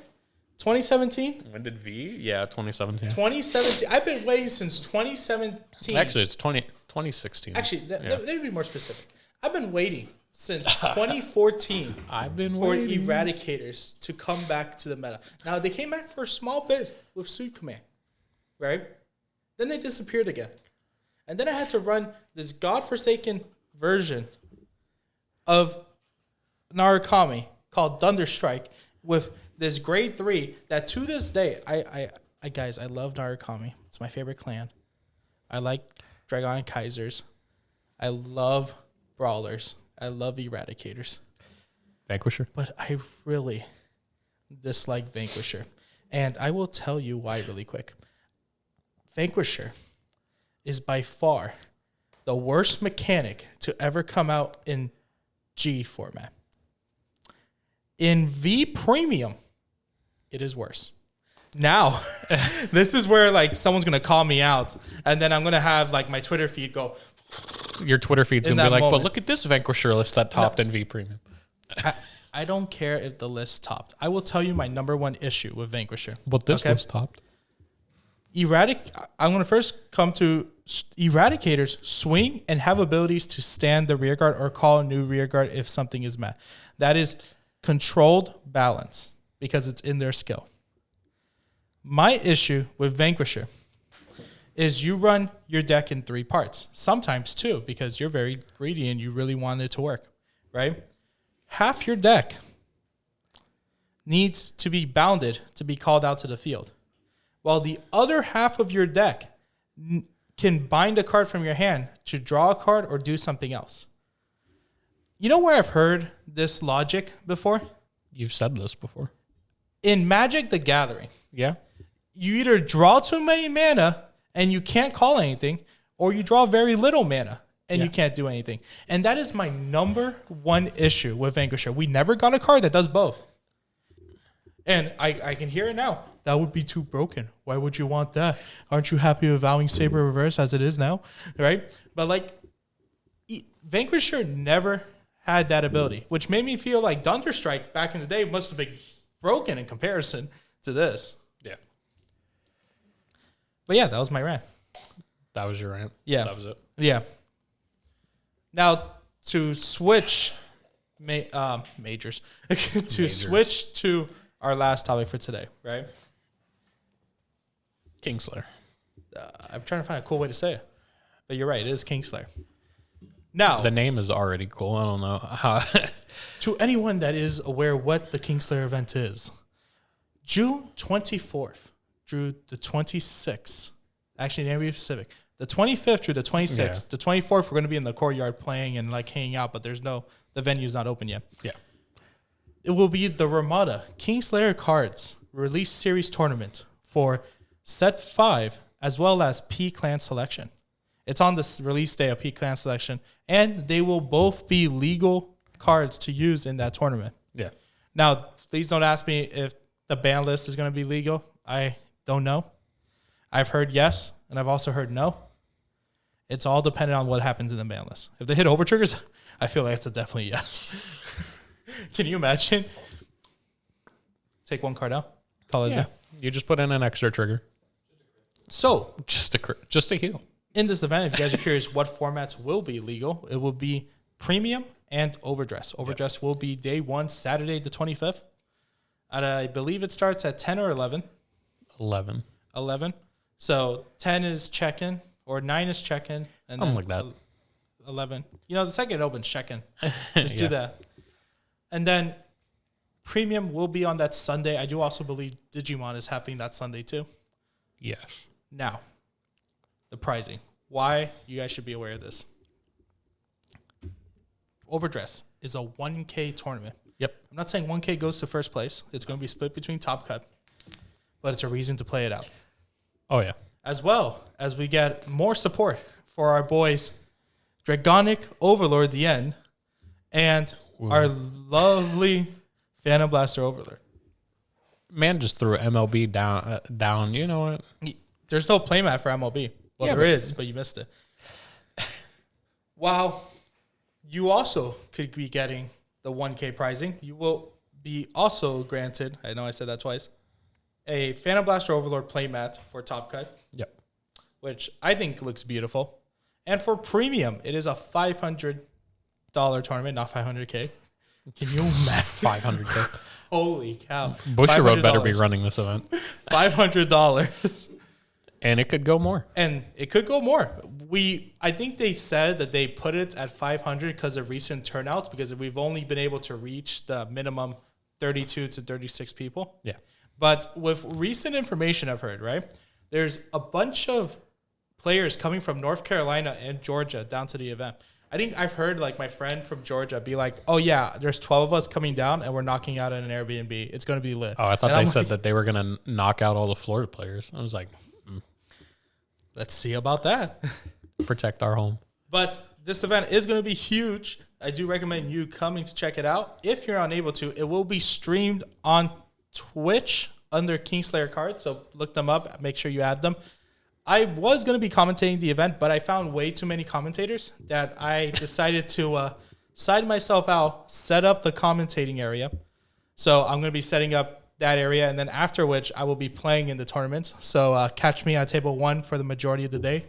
2017? When did V? Yeah, 2017. 2017. I've been waiting since 2017. Actually, it's 2016. Actually, let me be more specific. I've been waiting since 2014 for Eradicators to come back to the meta. Now, they came back for a small bit with Sweep Command, right? Then they disappeared again. And then I had to run this godforsaken version of Narukami called Thunderstrike with this grade 3 that to this day, I guys, I love Narukami. It's my favorite clan. I like Dragon Kaisers. I love Brawlers. I love Eradicators. Vanquisher. But I really dislike Vanquisher. And I will tell you why really quick. Vanquisher is by far the worst mechanic to ever come out in G format. In V Premium, it is worse. Now, this is where like someone's gonna call me out, and then I'm gonna have like my Twitter feed go. Your Twitter feed's In gonna be that like, moment. but look at this Vanquisher list that topped in V Premium. I don't care if the list topped. I will tell you my number one issue with Vanquisher. But this list topped. I'm gonna first come to Eradicators swing and have abilities to stand the rear guard or call a new rear guard if something is met. That is controlled balance because it's in their skill. My issue with Vanquisher is you run your deck in 3 parts, sometimes 2, because you're very greedy and you really want it to work, right? Half your deck needs to be bounded to be called out to the field, while the other half of your deck can bind a card from your hand to draw a card or do something else. You know where I've heard this logic before? You've said this before. In Magic the Gathering. Yeah. You either draw too many mana and you can't call anything, or you draw very little mana and you can't do anything. And that is my number one issue with Vanquisher. We never got a card that does both. And I can hear it now. That would be too broken. Why would you want that? Aren't you happy with Vowing Saber Reverse as it is now? Right? But like, Vanquisher never had that ability, which made me feel like Thunderstrike back in the day must have been broken in comparison to this. Yeah. But yeah, that was my rant. That was your rant. Yeah. That was it. Yeah. Now to switch majors to switch to our last topic for today, right? Kingslayer. I'm trying to find a cool way to say it, but you're right. It is Kingslayer. Now The name is already cool. I don't know how. to anyone that is aware what the Kingslayer event is, June 24th through the 26th. Actually, to be specific, the 25th through the 26th. Yeah. The 24th, we're going to be in the courtyard playing and like hanging out, but the venue's not open yet. Yeah. It will be the Ramada Kingslayer Cards Release Series Tournament for Set 5 as well as P-Clan Selection. It's on this release day of P-Clan Selection, and they will both be legal cards to use in that tournament. Yeah. Now, please don't ask me if the ban list is going to be legal. I don't know. I've heard yes, and I've also heard no. It's all dependent on what happens in the ban list. If they hit over triggers, I feel like it's a definitely yes. Can you imagine? Take one card out, call it a Yeah. day. You just put in an extra trigger. So, Just to heal. in this event, if you guys are curious what formats will be legal, it will be premium and overdress. Overdress will be day 1, Saturday the 25th. I believe it starts at 10 or 11. 11. 11. So 10 is check-in or 9 is check-in. And Something like that. 11. You know, the second it opens, check-in. Just do Yeah. that. And then premium will be on that Sunday. I do also believe Digimon is happening that Sunday too. Yes. Now, the pricing. Why you guys should be aware of this. Overdress is a 1K tournament. Yep. I'm not saying 1K goes to first place. It's going to be split between Top Cut, but it's a reason to play it out. Oh, yeah. As well as we get more support for our boys, Dragonic Overlord, the end, and our lovely Phantom Blaster Overlord. Man just threw MLB down. You know what? There's no playmat for MLB. Well, Yeah, there but- is, but you missed it. While you also could be getting the 1K pricing, you will be also granted, I know I said that twice, a Phantom Blaster Overlord playmat for Top Cut, Yep. which I think looks beautiful. And for premium, it is a $500 tournament, not $500K. Can you imagine? 500K. Holy cow. Bushiroad better be $500. running this event. $500. And it could go more. And it could go more. I think they said that they put it at 500 because of recent turnouts, because we've only been able to reach the minimum 32 to 36 people. Yeah. But with recent information I've heard, right, there's a bunch of players coming from North Carolina and Georgia down to the event. I think I've heard like my friend from Georgia be like, oh yeah, there's 12 of us coming down and we're knocking out an Airbnb. It's going to be lit. Oh, I thought And they I'm said like, that they were going to knock out all the Florida players. I was like, let's see about that. protect our home. But this event is going to be huge. I do recommend you coming to check it out. If you're unable to, it will be streamed on Twitch under Kingslayer Cards. So look them up. Make sure you add them. I was going to be commentating the event, but I found way too many commentators that I decided to side myself out, set up the commentating area. So I'm going to be setting up that area, and then after which I will be playing in the tournaments. So catch me at table 1 for the majority of the day.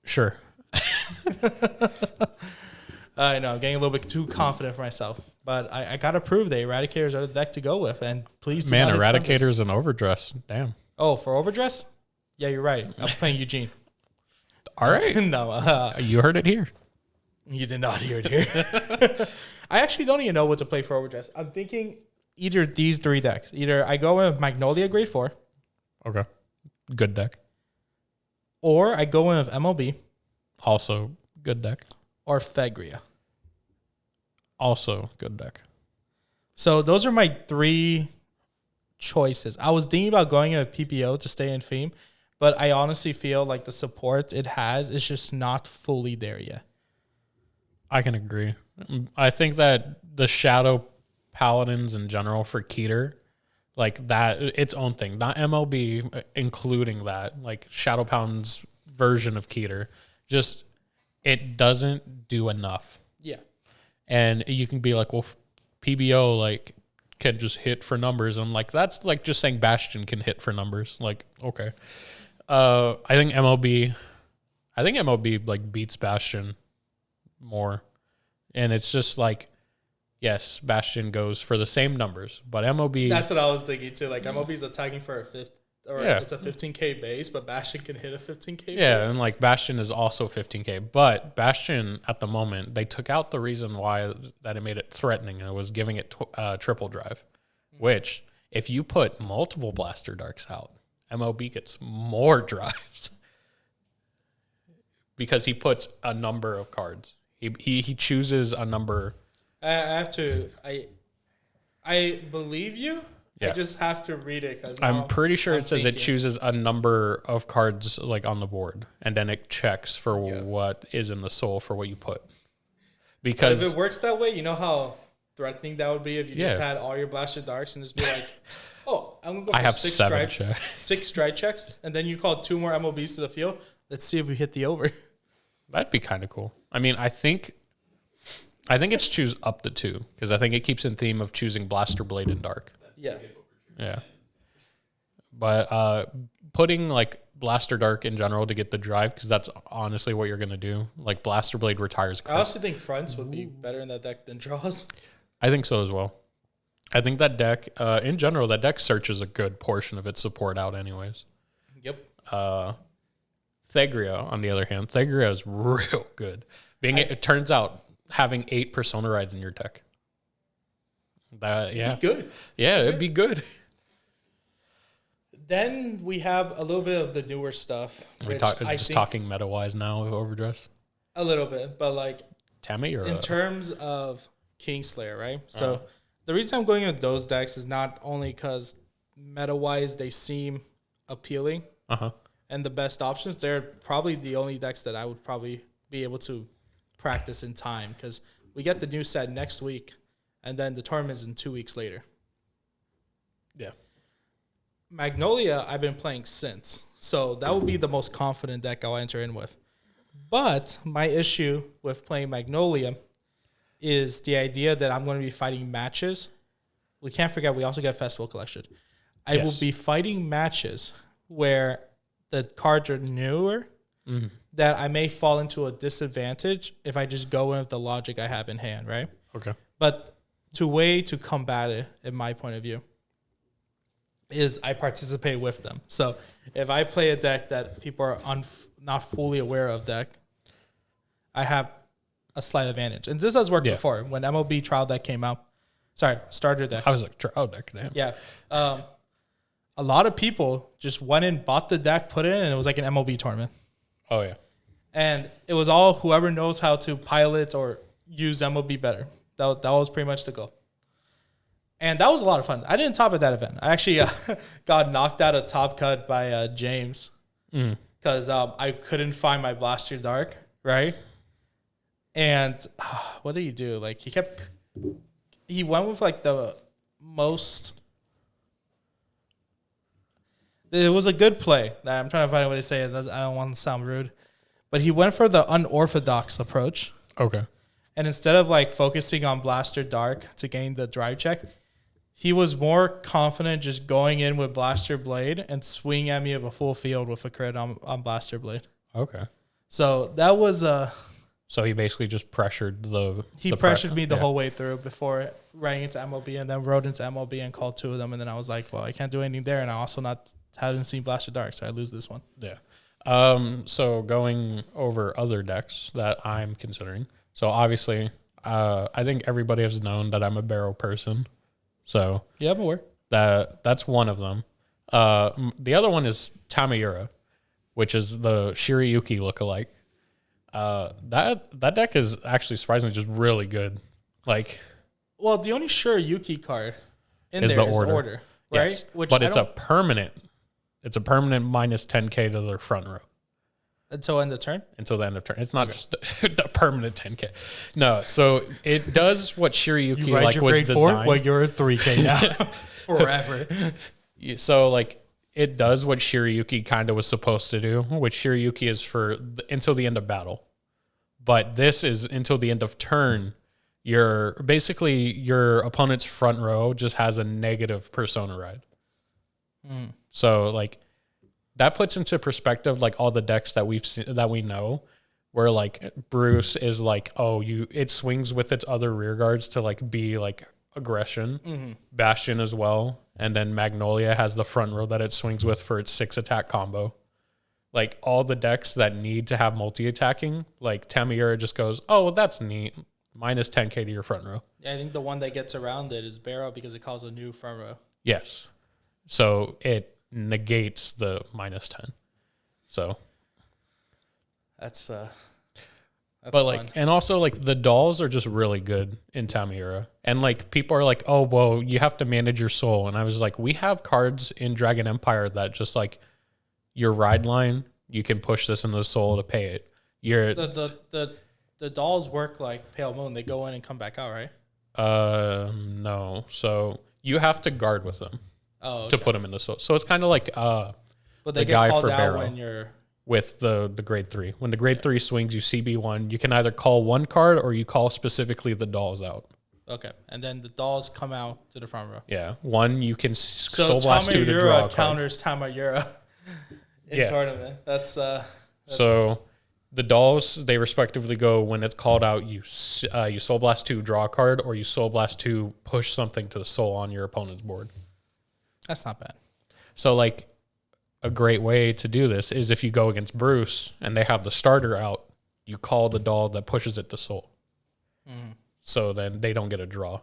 Sure. I know, I'm getting a little bit too confident for myself. But I got to prove the Eradicators are the deck to go with. And please do Man, not hit stumpers. Eradicators and Overdress. Damn. Oh, for Overdress? Yeah, you're right. I'm playing Eugene. All right. No, You heard it here. you did not hear it here. I actually don't even know what to play for Overdress. I'm thinking either these 3 decks. Either I go with Magnolia Grade 4, Okay. Good deck. or I go in with MLB, Also good deck. or Fegria. Also good deck. So those are my 3 choices. I was thinking about going with PPO to stay in theme, but I honestly feel like the support it has is just not fully there yet. I can agree. I think that the Shadow Paladins in general for Keter, like that, its own thing, not MLB, including that, like Shadow Paladins version of Keter, just it doesn't do enough. Yeah. And you can be like, well, PBO like can just hit for numbers. I'm like, that's like just saying Bastion can hit for numbers. Like, okay. I think MLB I think MOB like beats Bastion more. And it's just like, yes, Bastion goes for the same numbers, but MOB. That's what I was thinking too. Like MOB's attacking for a fifth, or it's a 15K base, but Bastion can hit a 15K base. Yeah, and like Bastion is also 15K, but Bastion at the moment, they took out the reason why that it made it threatening, and it was giving it triple drive, which if you put multiple Blaster Darks out, MOB gets more drives because he puts a number of cards. He chooses a number. I have to. I believe you. Yeah. I just have to read it because I'm pretty sure it says it chooses a number of cards like on the board, and then it checks for what is in the soul for what you put. Because if it works that way, you know how threatening that would be if you just had all your Blaster Darks and just be like, "Oh, I'm gonna go for I have six strike checks," and then you call 2 more MOBs to the field. Let's see if we hit the over. That'd be kind of cool. I mean, I think it's choose up to 2 because I think it keeps in theme of choosing Blaster Blade and Dark. Yeah. But putting like Blaster Dark in general to get the drive, because that's honestly what you're gonna do. Like Blaster Blade retires. I also think fronts would be better in that deck than draws. I think so as well. I think that deck, in general, that deck searches a good portion of its support out, anyways. Yep. Thegria, on the other hand, Thegria is real good. It turns out having 8 Persona Rides in your deck. Be good. Yeah, it'd be good. Then we have a little bit of the newer stuff. Talking meta-wise now of Overdress? A little bit, but like Tammy or in terms of Kingslayer, right? So the reason I'm going with those decks is not only because meta-wise they seem appealing and the best options. They're probably the only decks that I would probably be able to practice in time because we get the new set next week and then the tournament's in 2 weeks later. Yeah. Magnolia, I've been playing since. So that would be the most confident deck I'll enter in with. But my issue with playing Magnolia is the idea that I'm going to be fighting matches. We can't forget we also get Festival Collection. I will be fighting matches where the cards are newer that I may fall into a disadvantage if I just go in with the logic I have in hand, right? Okay. But to combat it, in my point of view, is I participate with them. So if I play a deck that people are not fully aware of deck, I have a slight advantage. And this has worked before. When MLB trial deck came out, starter deck. I was like, trial deck, damn. Yeah. A lot of people just went in, bought the deck, put it in, and it was like an MLB tournament. Oh, yeah. And it was all whoever knows how to pilot or use MLB better. That was pretty much the goal. And that was a lot of fun. I didn't top at that event. I actually got knocked out of top cut by James because I couldn't find my Blaster Dark, right? And what did he do? Like he went with like the most. It was a good play. I'm trying to find a way to say it. I don't want to sound rude, but he went for the unorthodox approach. Okay. And instead of like focusing on Blaster Dark to gain the drive check, he was more confident just going in with Blaster Blade and swinging at me of a full field with a crit on Blaster Blade. Okay. So that was So he basically just pressured He pressured me the whole way through before running into MLB and then rode into MLB and called 2 of them. And then I was like, well, I can't do anything there. And I also haven't seen Blaster Dark, so I lose this one. Yeah. So going over other decks that I'm considering. So obviously, I think everybody has known that I'm a Barrow person. So yeah, I'm aware. That's one of them. The other one is Tamayura, which is the Shirayuki lookalike. That deck is actually surprisingly just really good. Like, well, the only Shirayuki card in is there the is order, right? Yes. Which but it's a permanent. It's a permanent minus 10K to their front row. Until end of turn? Until the end of turn. It's not just a permanent 10K. No, so it does what Shirayuki was designed. 4? Well, you're at 3K now. Forever. So like it does what Shirayuki kind of was supposed to do, which Shirayuki is for until the end of battle. But this is until the end of turn. Your opponent's front row just has a negative Persona ride. So like that puts into perspective like all the decks that we've seen, that we know, where like Bruce is like, oh, it swings with its other rear guards to like be like aggression, Bastion as well, and then Magnolia has the front row that it swings with for its 6 attack combo. Like all the decks that need to have multi-attacking, like Tamira just goes, oh, well, that's neat. Minus 10k to your front row. Yeah, I think the one that gets around it is Barrow because it calls a new front row. Yes. So it negates the minus 10. So that's but like, fun. and also like the dolls are just really good in Tamira. And like people are like, oh, well, you have to manage your soul. And I was like, we have cards in Dragon Empire that just like your ride line, you can push this into the soul to pay it. The dolls work like Pale Moon. They go in and come back out, right? No. So you have to guard with them to put them in the soul. So it's kind of like but they the get guy called for out Barrow when you're with the grade 3. When the grade 3 swings, you CB1. You can either call one card or you call specifically the dolls out. okay, and then the dolls come out to the front row. Yeah, one you can So soul blast 2 to draw a card. counters Tamayura in tournament. That's so the dolls, they respectively go when it's called out, you soul blast 2, draw a card, or you soul blast 2, push something to the soul on your opponent's board. that's not bad. So like a great way to do this is if you go against Bruce and they have the starter out, you call the doll that pushes it to soul. So then they don't get a draw.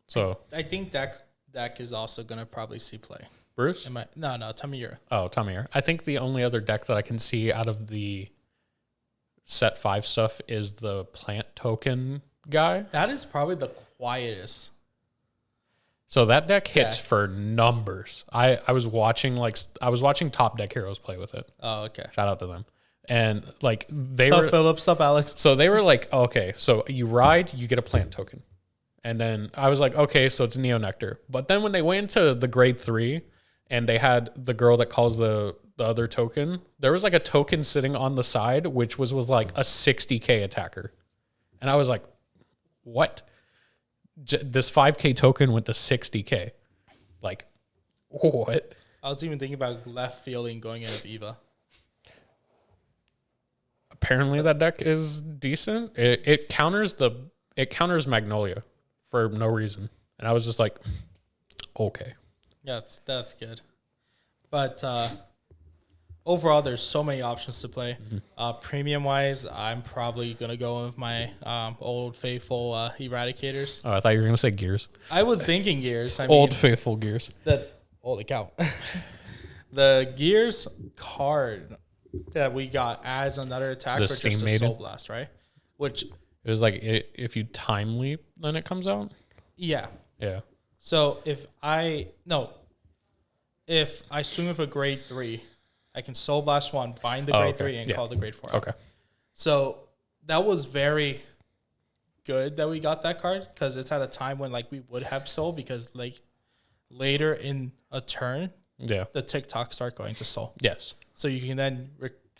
So I think that deck is also gonna probably see play. Bruce? No, Tamayura. Oh, Tamir. I think the only other deck that I can see out of the set 5 stuff is the plant token guy. That is probably the quietest. So that deck hits for numbers. I was watching Top Deck Heroes play with it. Oh, okay. Shout out to them. And like they Sup, were Philip? Sup, Alex? So they were like, okay, so you ride, you get a plant token. And then I was like, okay, so it's Neo Nectar. But then when they went into the grade 3 and they had the girl that calls the other token, there was like a token sitting on the side, which was like a 60k attacker. And I was like, what? This 5k token went to 60k. Like, what? I was even thinking about left fielding going in of Eva. Apparently that deck is decent. It counters Magnolia for no reason. And I was just like, okay. Yeah, that's good. But overall, there's so many options to play. Premium wise, I'm probably gonna go with my old faithful Eradicators. Oh, I thought you were gonna say Gears. I was thinking Gears. Old faithful Gears. Holy cow! The Gears card that we got adds another attack The for Steam just a Maiden? Soul Blast, right? Which It was like if you time leap, then it comes out. yeah. So if I swing with a grade 3, I can Soul Blast 1, bind the grade 3, and call the grade 4. Okay. So that was very good that we got that card because it's at a time when like we would have Soul because like later in a turn, the TikTok start going to Soul. Yes. So you can then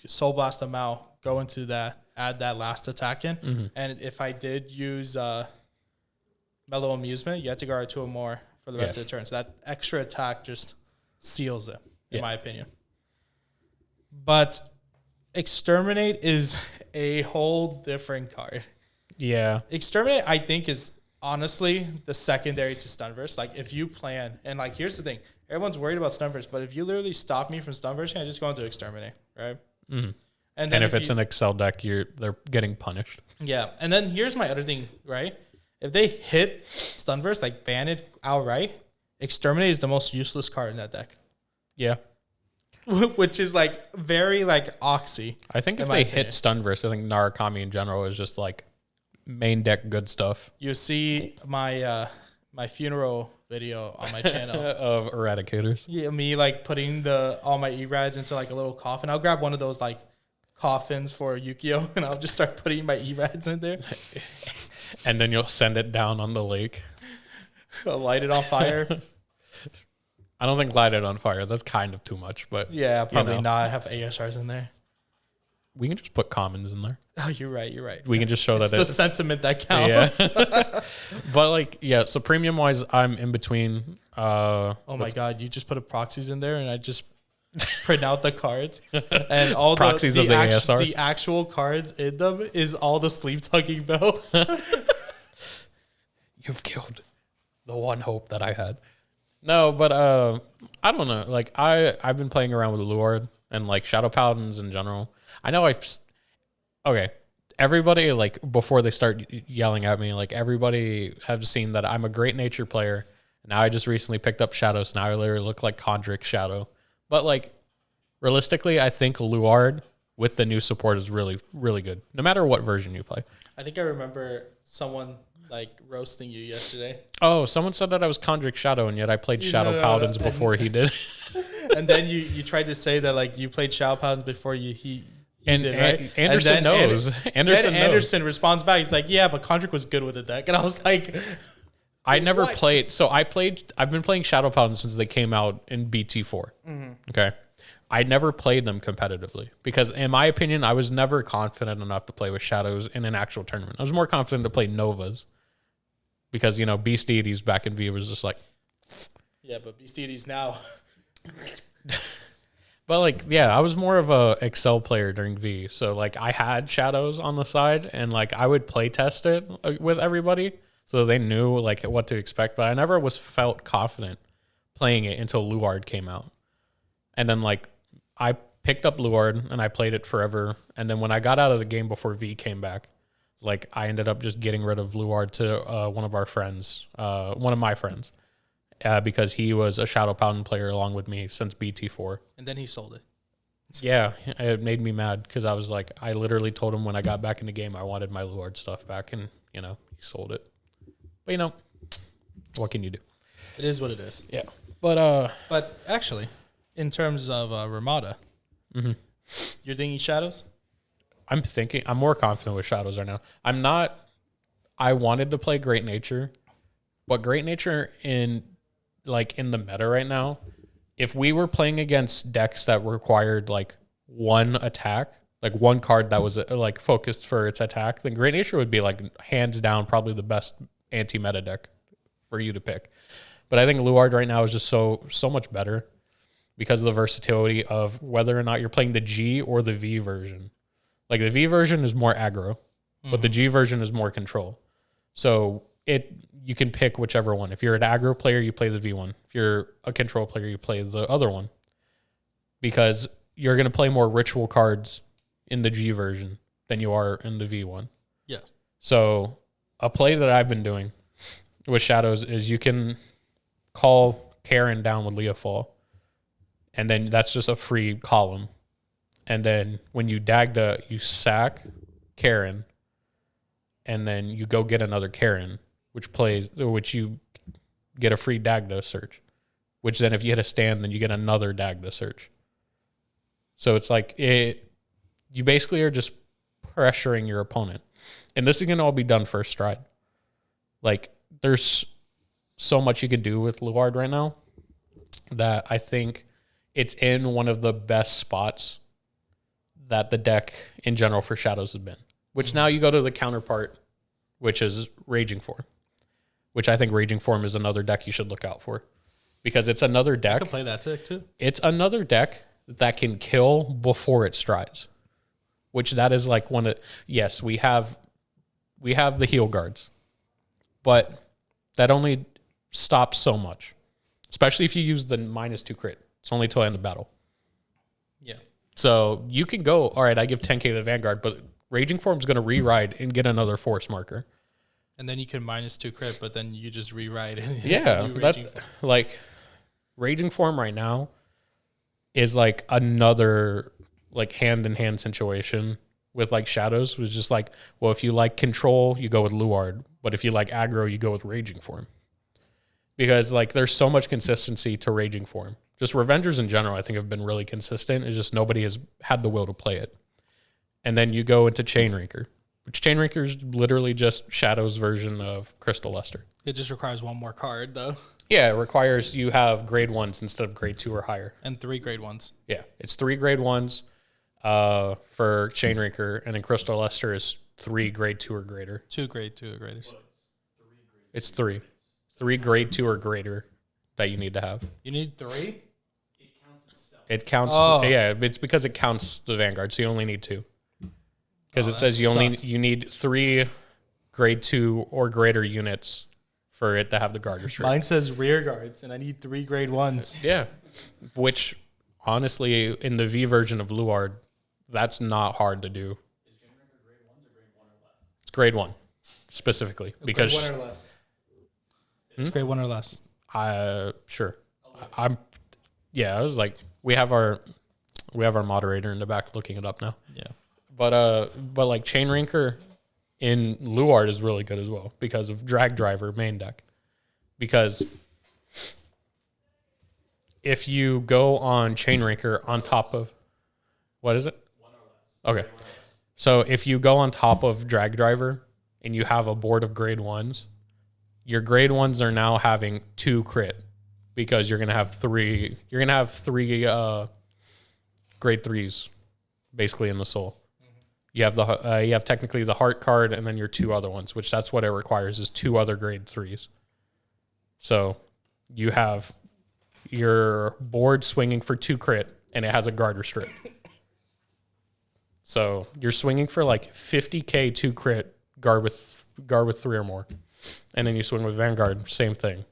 Soul Blast them out, go into that, add that last attack in. And if I did use Mellow Amusement, you have to guard 2 or more for the rest of the turn. So that extra attack just seals it, in my opinion. But Exterminate is a whole different card. Yeah. Exterminate, I think, is honestly the secondary to Stunverse. Like, if you plan, and like, here's the thing. Everyone's worried about Stunverse, but if you literally stop me from Stunverse, I just go into Exterminate, right? Mm-hmm. And if it's an Excel deck, they're getting punished. Yeah. And then here's my other thing, right? If they hit Stunverse, like ban it outright, Exterminate is the most useless card in that deck. Yeah. Which is like very like Oxy. I think if they hit Stunverse, I think Narukami in general is just like main deck good stuff. You see my my funeral video on my channel of Eradicators. Yeah, me like putting all my Erads into like a little coffin. I'll grab one of those like coffins for Yukio and I'll just start putting my Erads in there. And then you'll send it down on the lake. I'll light it on fire. I don't think light it on fire. That's kind of too much, but yeah, probably not. I have ASRs in there. We can just put commons in there. Oh, you're right. We can just show it's that the sentiment that counts. Yeah. But like, yeah. So premium wise, I'm in between Oh my god, you just put a proxies in there and I just print out the cards and all Proxies of the ASRs. The actual cards in them is all the sleeve tugging bells. You've killed the one hope that I had. No, but I don't know. Like I've been playing around with Luard and like Shadow Paladins in general. I know okay. Everybody, like, before they start yelling at me, like, everybody have seen that I'm a great nature player. Now I just recently picked up Shadows. Now I literally look like Condrick Shadow. But, like, realistically, I think Luard with the new support is really, really good, no matter what version you play. I think I remember someone, like, roasting you yesterday. Oh, someone said that I was Condrick Shadow, and yet I played Shadow Paladins before he did. And then you tried to say that, like, you played Shadow Paladins before he did, right? Anderson knows. Anderson responds back. He's like, yeah, but Condrick was good with the deck. And I was like, I never played. So I've been playing Shadow Paladins since they came out in BT4. Mm-hmm. Okay. I never played them competitively because, in my opinion, I was never confident enough to play with Shadows in an actual tournament. I was more confident to play Novas because, Beast Deities back in V was just like. Yeah, but Beast Deities now. But, like, yeah, I was more of a Excel player during V. So, like, I had Shadows on the side, and, like, I would play test it with everybody so they knew, like, what to expect. But I never felt confident playing it until Luard came out. And then, like, I picked up Luard, and I played it forever. And then when I got out of the game before V came back, like, I ended up just getting rid of Luard to one of my friends, because he was a Shadow Paladin player along with me since BT4. And then he sold it. Yeah, it made me mad because I was like, I literally told him when I got back in the game I wanted my Luard stuff back, and, he sold it. But, what can you do? It is what it is. Yeah. But actually, in terms of Ramada, you're thinking Shadows? I'm more confident with Shadows right now. I wanted to play Great Nature, but Great Nature in the meta right now, if we were playing against decks that required like one attack, like one card that was like focused for its attack, then Great Nature would be like hands down probably the best anti-meta deck for you to pick. But I think Luard right now is just so much better because of the versatility of whether or not you're playing the G or the V version. Like the V version is more aggro, but the G version is more control. So you can pick whichever one. If you're an aggro player, you play the V1. If you're a control player, you play the other one. Because you're going to play more ritual cards in the G version than you are in the V1. Yes. So a play that I've been doing with Shadows is you can call Karen down with Leofall, and then that's just a free column. And then when you Dagda, you sack Karen, and then you go get another Karen, which you get a free Dagda search, which then if you hit a stand, then you get another Dagda search. So it's like you basically are just pressuring your opponent. And this is going to all be done first stride. Like, there's so much you can do with Luard right now that I think it's in one of the best spots that the deck in general for Shadows has been. Which now you go to the counterpart, which is Raging Form. Which I think Raging Form is another deck you should look out for. Because it's another deck. I can play that too. It's another deck that can kill before it strides. Which that is like one of... Yes, we have the heal guards. But that only stops so much. Especially if you use the -2 crit. It's only till end of battle. Yeah. So you can go, all right, I give 10k to the Vanguard, but Raging Form's going to re-ride and get another force marker. And then you can -2 crit, but then you just re-ride. Yeah, like Raging Form right now is like another like hand-in-hand situation with like Shadows, which is just like, well, if you like control, you go with Luard, but if you like aggro, you go with Raging Form. Because like there's so much consistency to Raging Form. Just Revengers in general, I think, have been really consistent. It's just nobody has had the will to play it. And then you go into Chainraker, which Chainraker is literally just Shadow's version of Crystal Luster. It just requires one more card, though. Yeah, it requires you have grade 1s instead of grade 2 or higher. And 3 grade 1s. Yeah, it's 3 grade 1s for Chainraker, and then Crystal Luster is 3 grade 2 or greater. 2 grade 2 or greater. It's 3. 3 grade 2 or greater that you need to have. You need 3? It counts. Oh. Yeah, it's because it counts the Vanguard, so you only need 2. Because it says you need 3 grade 2 or greater units for it to have the guard restrict. Mine says rear guards, and I need 3 grade 1s. Yeah, which honestly, in the V version of Luard, that's not hard to do. Is Chainrinker grade 1s or grade 1 or less? It's grade 1 specifically because grade 1 or less. It's grade 1 or less. Sure. I was like, we have our moderator in the back looking it up now. Yeah. But like Chainrinker in Luard is really good as well because of drag driver main deck. Because if you go on Chainrinker on top of, what is it? 1 or less. Okay. So if you go on top of drag driver and you have a board of grade 1s, your grade 1s are now having 2 crit because you're gonna have 3. You're gonna have 3 grade 3s basically in the soul. You have technically the heart card and then your 2 other ones, which that's what it requires is 2 other grade 3s. So you have your board swinging for 2 crit and it has a guard restrict. So you're swinging for like 50k 2 crit guard with 3 or more, and then you swing with Vanguard, same thing,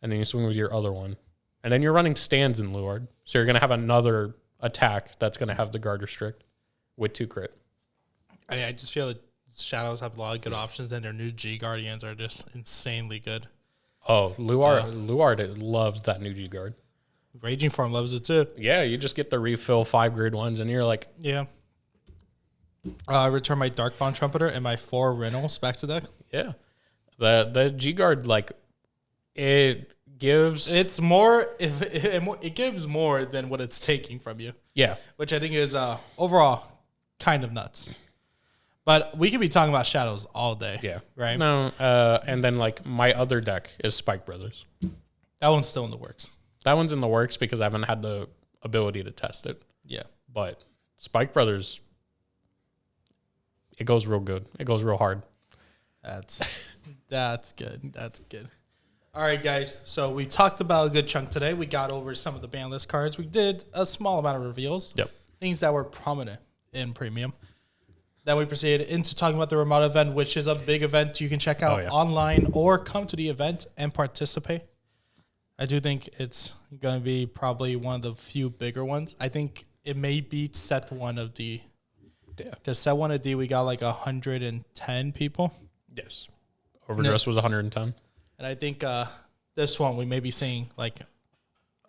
and then you swing with your other one, and then you're running stands in Luard, so you're gonna have another attack that's gonna have the guard restrict with 2 crit. I just feel that Shadows have a lot of good options, and their new G Guardians are just insanely good. Oh, Luard loves that new G guard. Raging Form loves it too. Yeah, you just get the refill 5 grade 1s, and you're like, Yeah. I return my Darkbond Trumpeter and my 4 Reynolds back to deck. yeah, the G guard, like, it gives It's more, it gives more than what it's taking from you, yeah. which I think is overall kind of nuts. But we could be talking about Shadows all day. Yeah. Right? No, and then like my other deck is Spike Brothers. That one's still in the works. That one's in the works because I haven't had the ability to test it. Yeah. But Spike Brothers, it goes real good. It goes real hard. That's good. That's good. All right, guys. So we talked about a good chunk today. We got over some of the Banlist cards. We did a small amount of reveals. Yep. Things that were prominent in Premium. Then we proceeded into talking about the Ramada event, which is a big event you can check out online or come to the event and participate. I do think it's going to be probably one of the few bigger ones. I think it may beat set 1 of D. Yeah. Because set 1 of D, we got like 110 people. Yes. Overdress was 110. And I think this one, we may be seeing like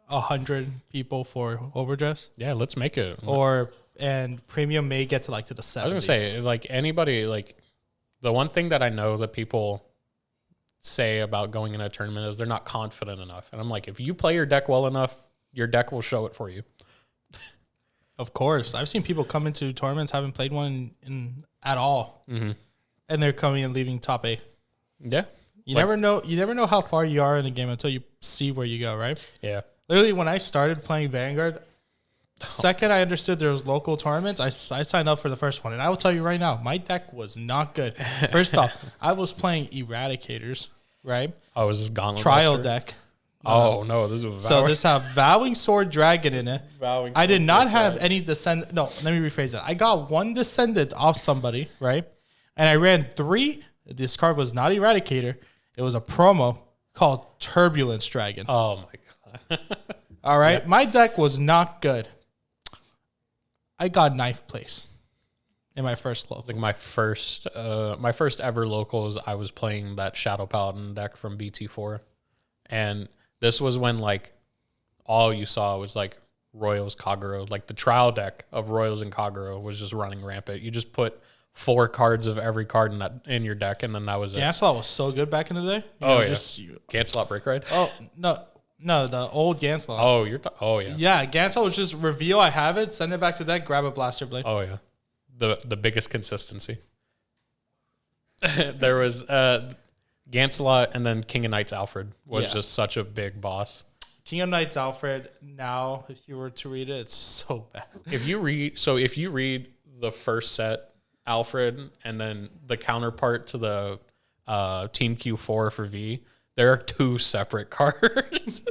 100 people for Overdress. Yeah, let's make it. And Premium may get to like to the 70s. I was going to say, like anybody, like the one thing that I know that people say about going in a tournament is they're not confident enough. And I'm like, if you play your deck well enough, your deck will show it for you. Of course. I've seen people come into tournaments, haven't played one at all. Mm-hmm. And they're coming and leaving top 8. Yeah. You never know how far you are in the game until you see where you go, right? Yeah. Literally, when I started playing Vanguard, the second I understood there was local tournaments, I signed up for the first one. And I will tell you right now, my deck was not good. First off, I was playing Eradicators, right? Oh, is this Gauntlet Trial Master? deck. No, this is So this have Vowing Sword Dragon in it. I did not have any descend. No, let me rephrase that. I got 1 descendant off somebody, right? And I ran 3. This card was not Eradicator. It was a promo called Turbulence Dragon. Oh my god! All right, yep. My deck was not good. I got 9th place in my first local. Like my first ever locals, I was playing that Shadow Paladin deck from BT4, and this was when like all you saw was like Royals Kagero, like the trial deck of Royals and Kagero was just running rampant. You just put 4 cards of every card in your deck, and then that was it. Gasslot was so good back in the day. Ganslot Brick Ride? Oh, no, the old Ganslot. Oh, yeah. Yeah, Ganslot was just reveal I have it, send it back to deck, grab a Blaster Blade. Oh, yeah. The biggest consistency. There was Ganslot, and then King of Knights Alfred was just such a big boss. King of Knights Alfred, now, if you were to read it, it's so bad. If you read the first set, Alfred, and then the counterpart to the Team Q4 for V, There are 2 separate cards.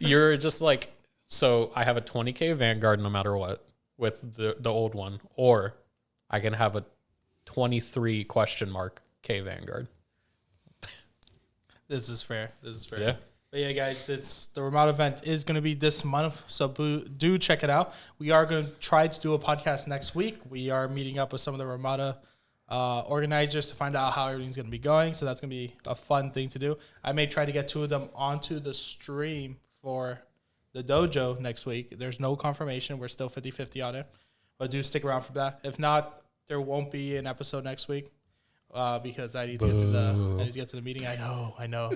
You're just like, so I have a 20k Vanguard no matter what with the old one, or I can have a 23 question mark K Vanguard. This is fair. Yeah. But yeah, guys, the Ramada event is going to be this month, so do check it out. We are going to try to do a podcast next week. We are meeting up with some of the Ramada organizers to find out how everything's going to be going, so that's going to be a fun thing to do. I may try to get 2 of them onto the stream for the dojo next week. There's no confirmation. We're still 50-50 on it, but do stick around for that. If not, there won't be an episode next week because I need to get to the meeting. I know.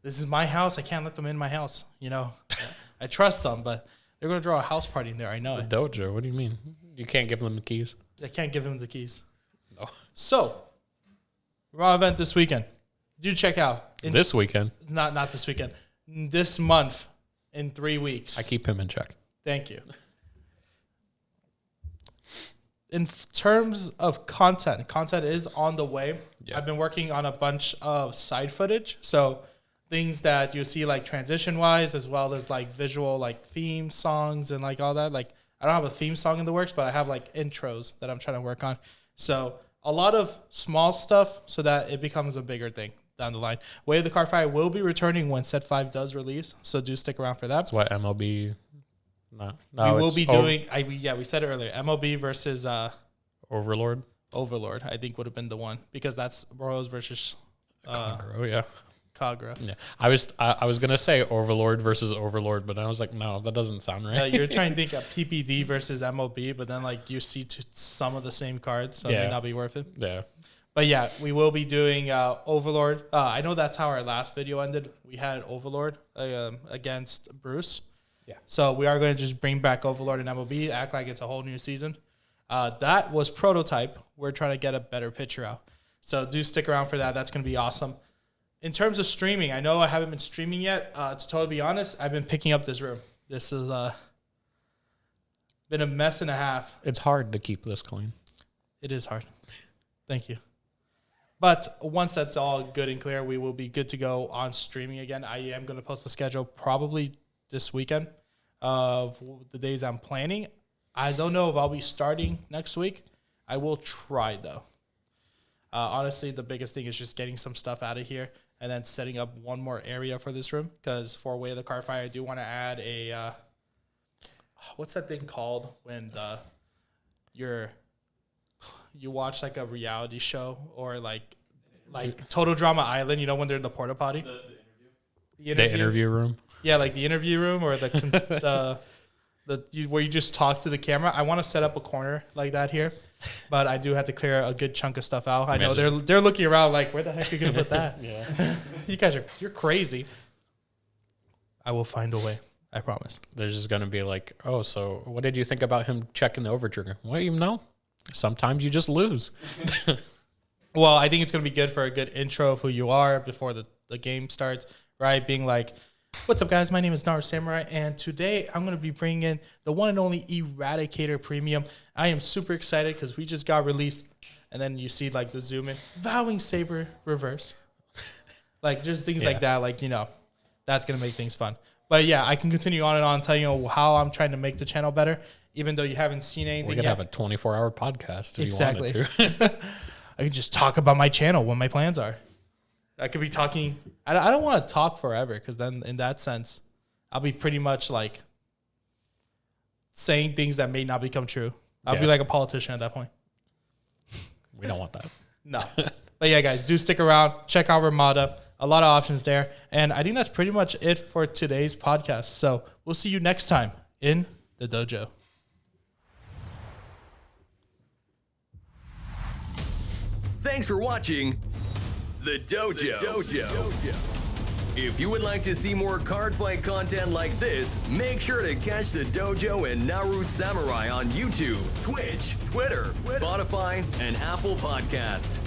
This is my house. I can't let them in my house. You know, I trust them, but they're going to draw a house party in there. I know The it. dojo? What do you mean? You can't give them the keys? I can't give them the keys. No. So, Raw event this weekend. Do check out. This weekend? Not this weekend. This month in 3 weeks. I keep him in check. Thank you. In terms of content is on the way. Yeah. I've been working on a bunch of side footage. So things that you see like transition wise, as well as like visual, like theme songs and like all that. Like I don't have a theme song in the works, but I have like intros that I'm trying to work on. So a lot of small stuff so that it becomes a bigger thing down the line. Way of the Card Fighter will be returning when Set 5 does release. So do stick around for that. That's what MLB... No, we will be doing. We said it earlier. MLB versus Overlord. Overlord. I think would have been the one because that's Boros versus Kagura, yeah. Kagura. Yeah, I was gonna say Overlord versus Overlord, but I was like, no, that doesn't sound right. You're trying to think of PPD versus MLB, but then like you see some of the same cards, so it may not be worth it. Yeah, but yeah, we will be doing Overlord. I know that's how our last video ended. We had Overlord against Bruce. Yeah. So we are going to just bring back Overlord and MLB, act like it's a whole new season. That was prototype. We're trying to get a better picture out. So do stick around for that. That's going to be awesome. In terms of streaming, I know I haven't been streaming yet. To totally be honest, I've been picking up this room. This has been a mess and a half. it's hard to keep this clean. It is hard. Thank you. But once that's all good and clear, we will be good to go on streaming again. I am going to post the schedule probably this weekend of the days I'm planning. I don't know if I'll be starting next week. I will try though. Honestly, the biggest thing is just getting some stuff out of here and then setting up one more area for this room. Because for Way of the Card Fighter, I do want to add a what's that thing called when you watch like a reality show or like Total Drama Island. You know when they're in the porta potty. The interview room. Yeah, like the interview room or where you just talk to the camera. I want to set up a corner like that here, but I do have to clear a good chunk of stuff out. I know they're looking around like, where the heck are you gonna put that? Yeah, you're crazy. I will find a way. I promise. There's just gonna be like, oh, so what did you think about him checking the overtrigger? Well, you know, sometimes you just lose. Well, I think it's gonna be good for a good intro of who you are before the game starts. Right, being like, what's up, guys? My name is Naru Samurai, and today I'm going to be bringing in the one and only Eradicator Premium. I am super excited because we just got released, and then you see like the zoom in, Vowing Saber Reverse, like just things like that. Like, you know, that's going to make things fun. But yeah, I can continue on and on telling you how I'm trying to make the channel better, even though you haven't seen anything. We could have a 24-hour podcast if you wanted to. I can just talk about my channel, what my plans are. I could be talking. I don't want to talk forever because then in that sense, I'll be pretty much like saying things that may not become true. I'll be like a politician at that point. We don't want that. No. But yeah, guys, do stick around. Check out Ramada. A lot of options there. And I think that's pretty much it for today's podcast. So we'll see you next time in the dojo. Thanks for watching The Dojo. If you would like to see more card fight content like this, make sure to catch The Dojo and Naru Samurai on YouTube, Twitch, Twitter, Spotify, and Apple Podcast.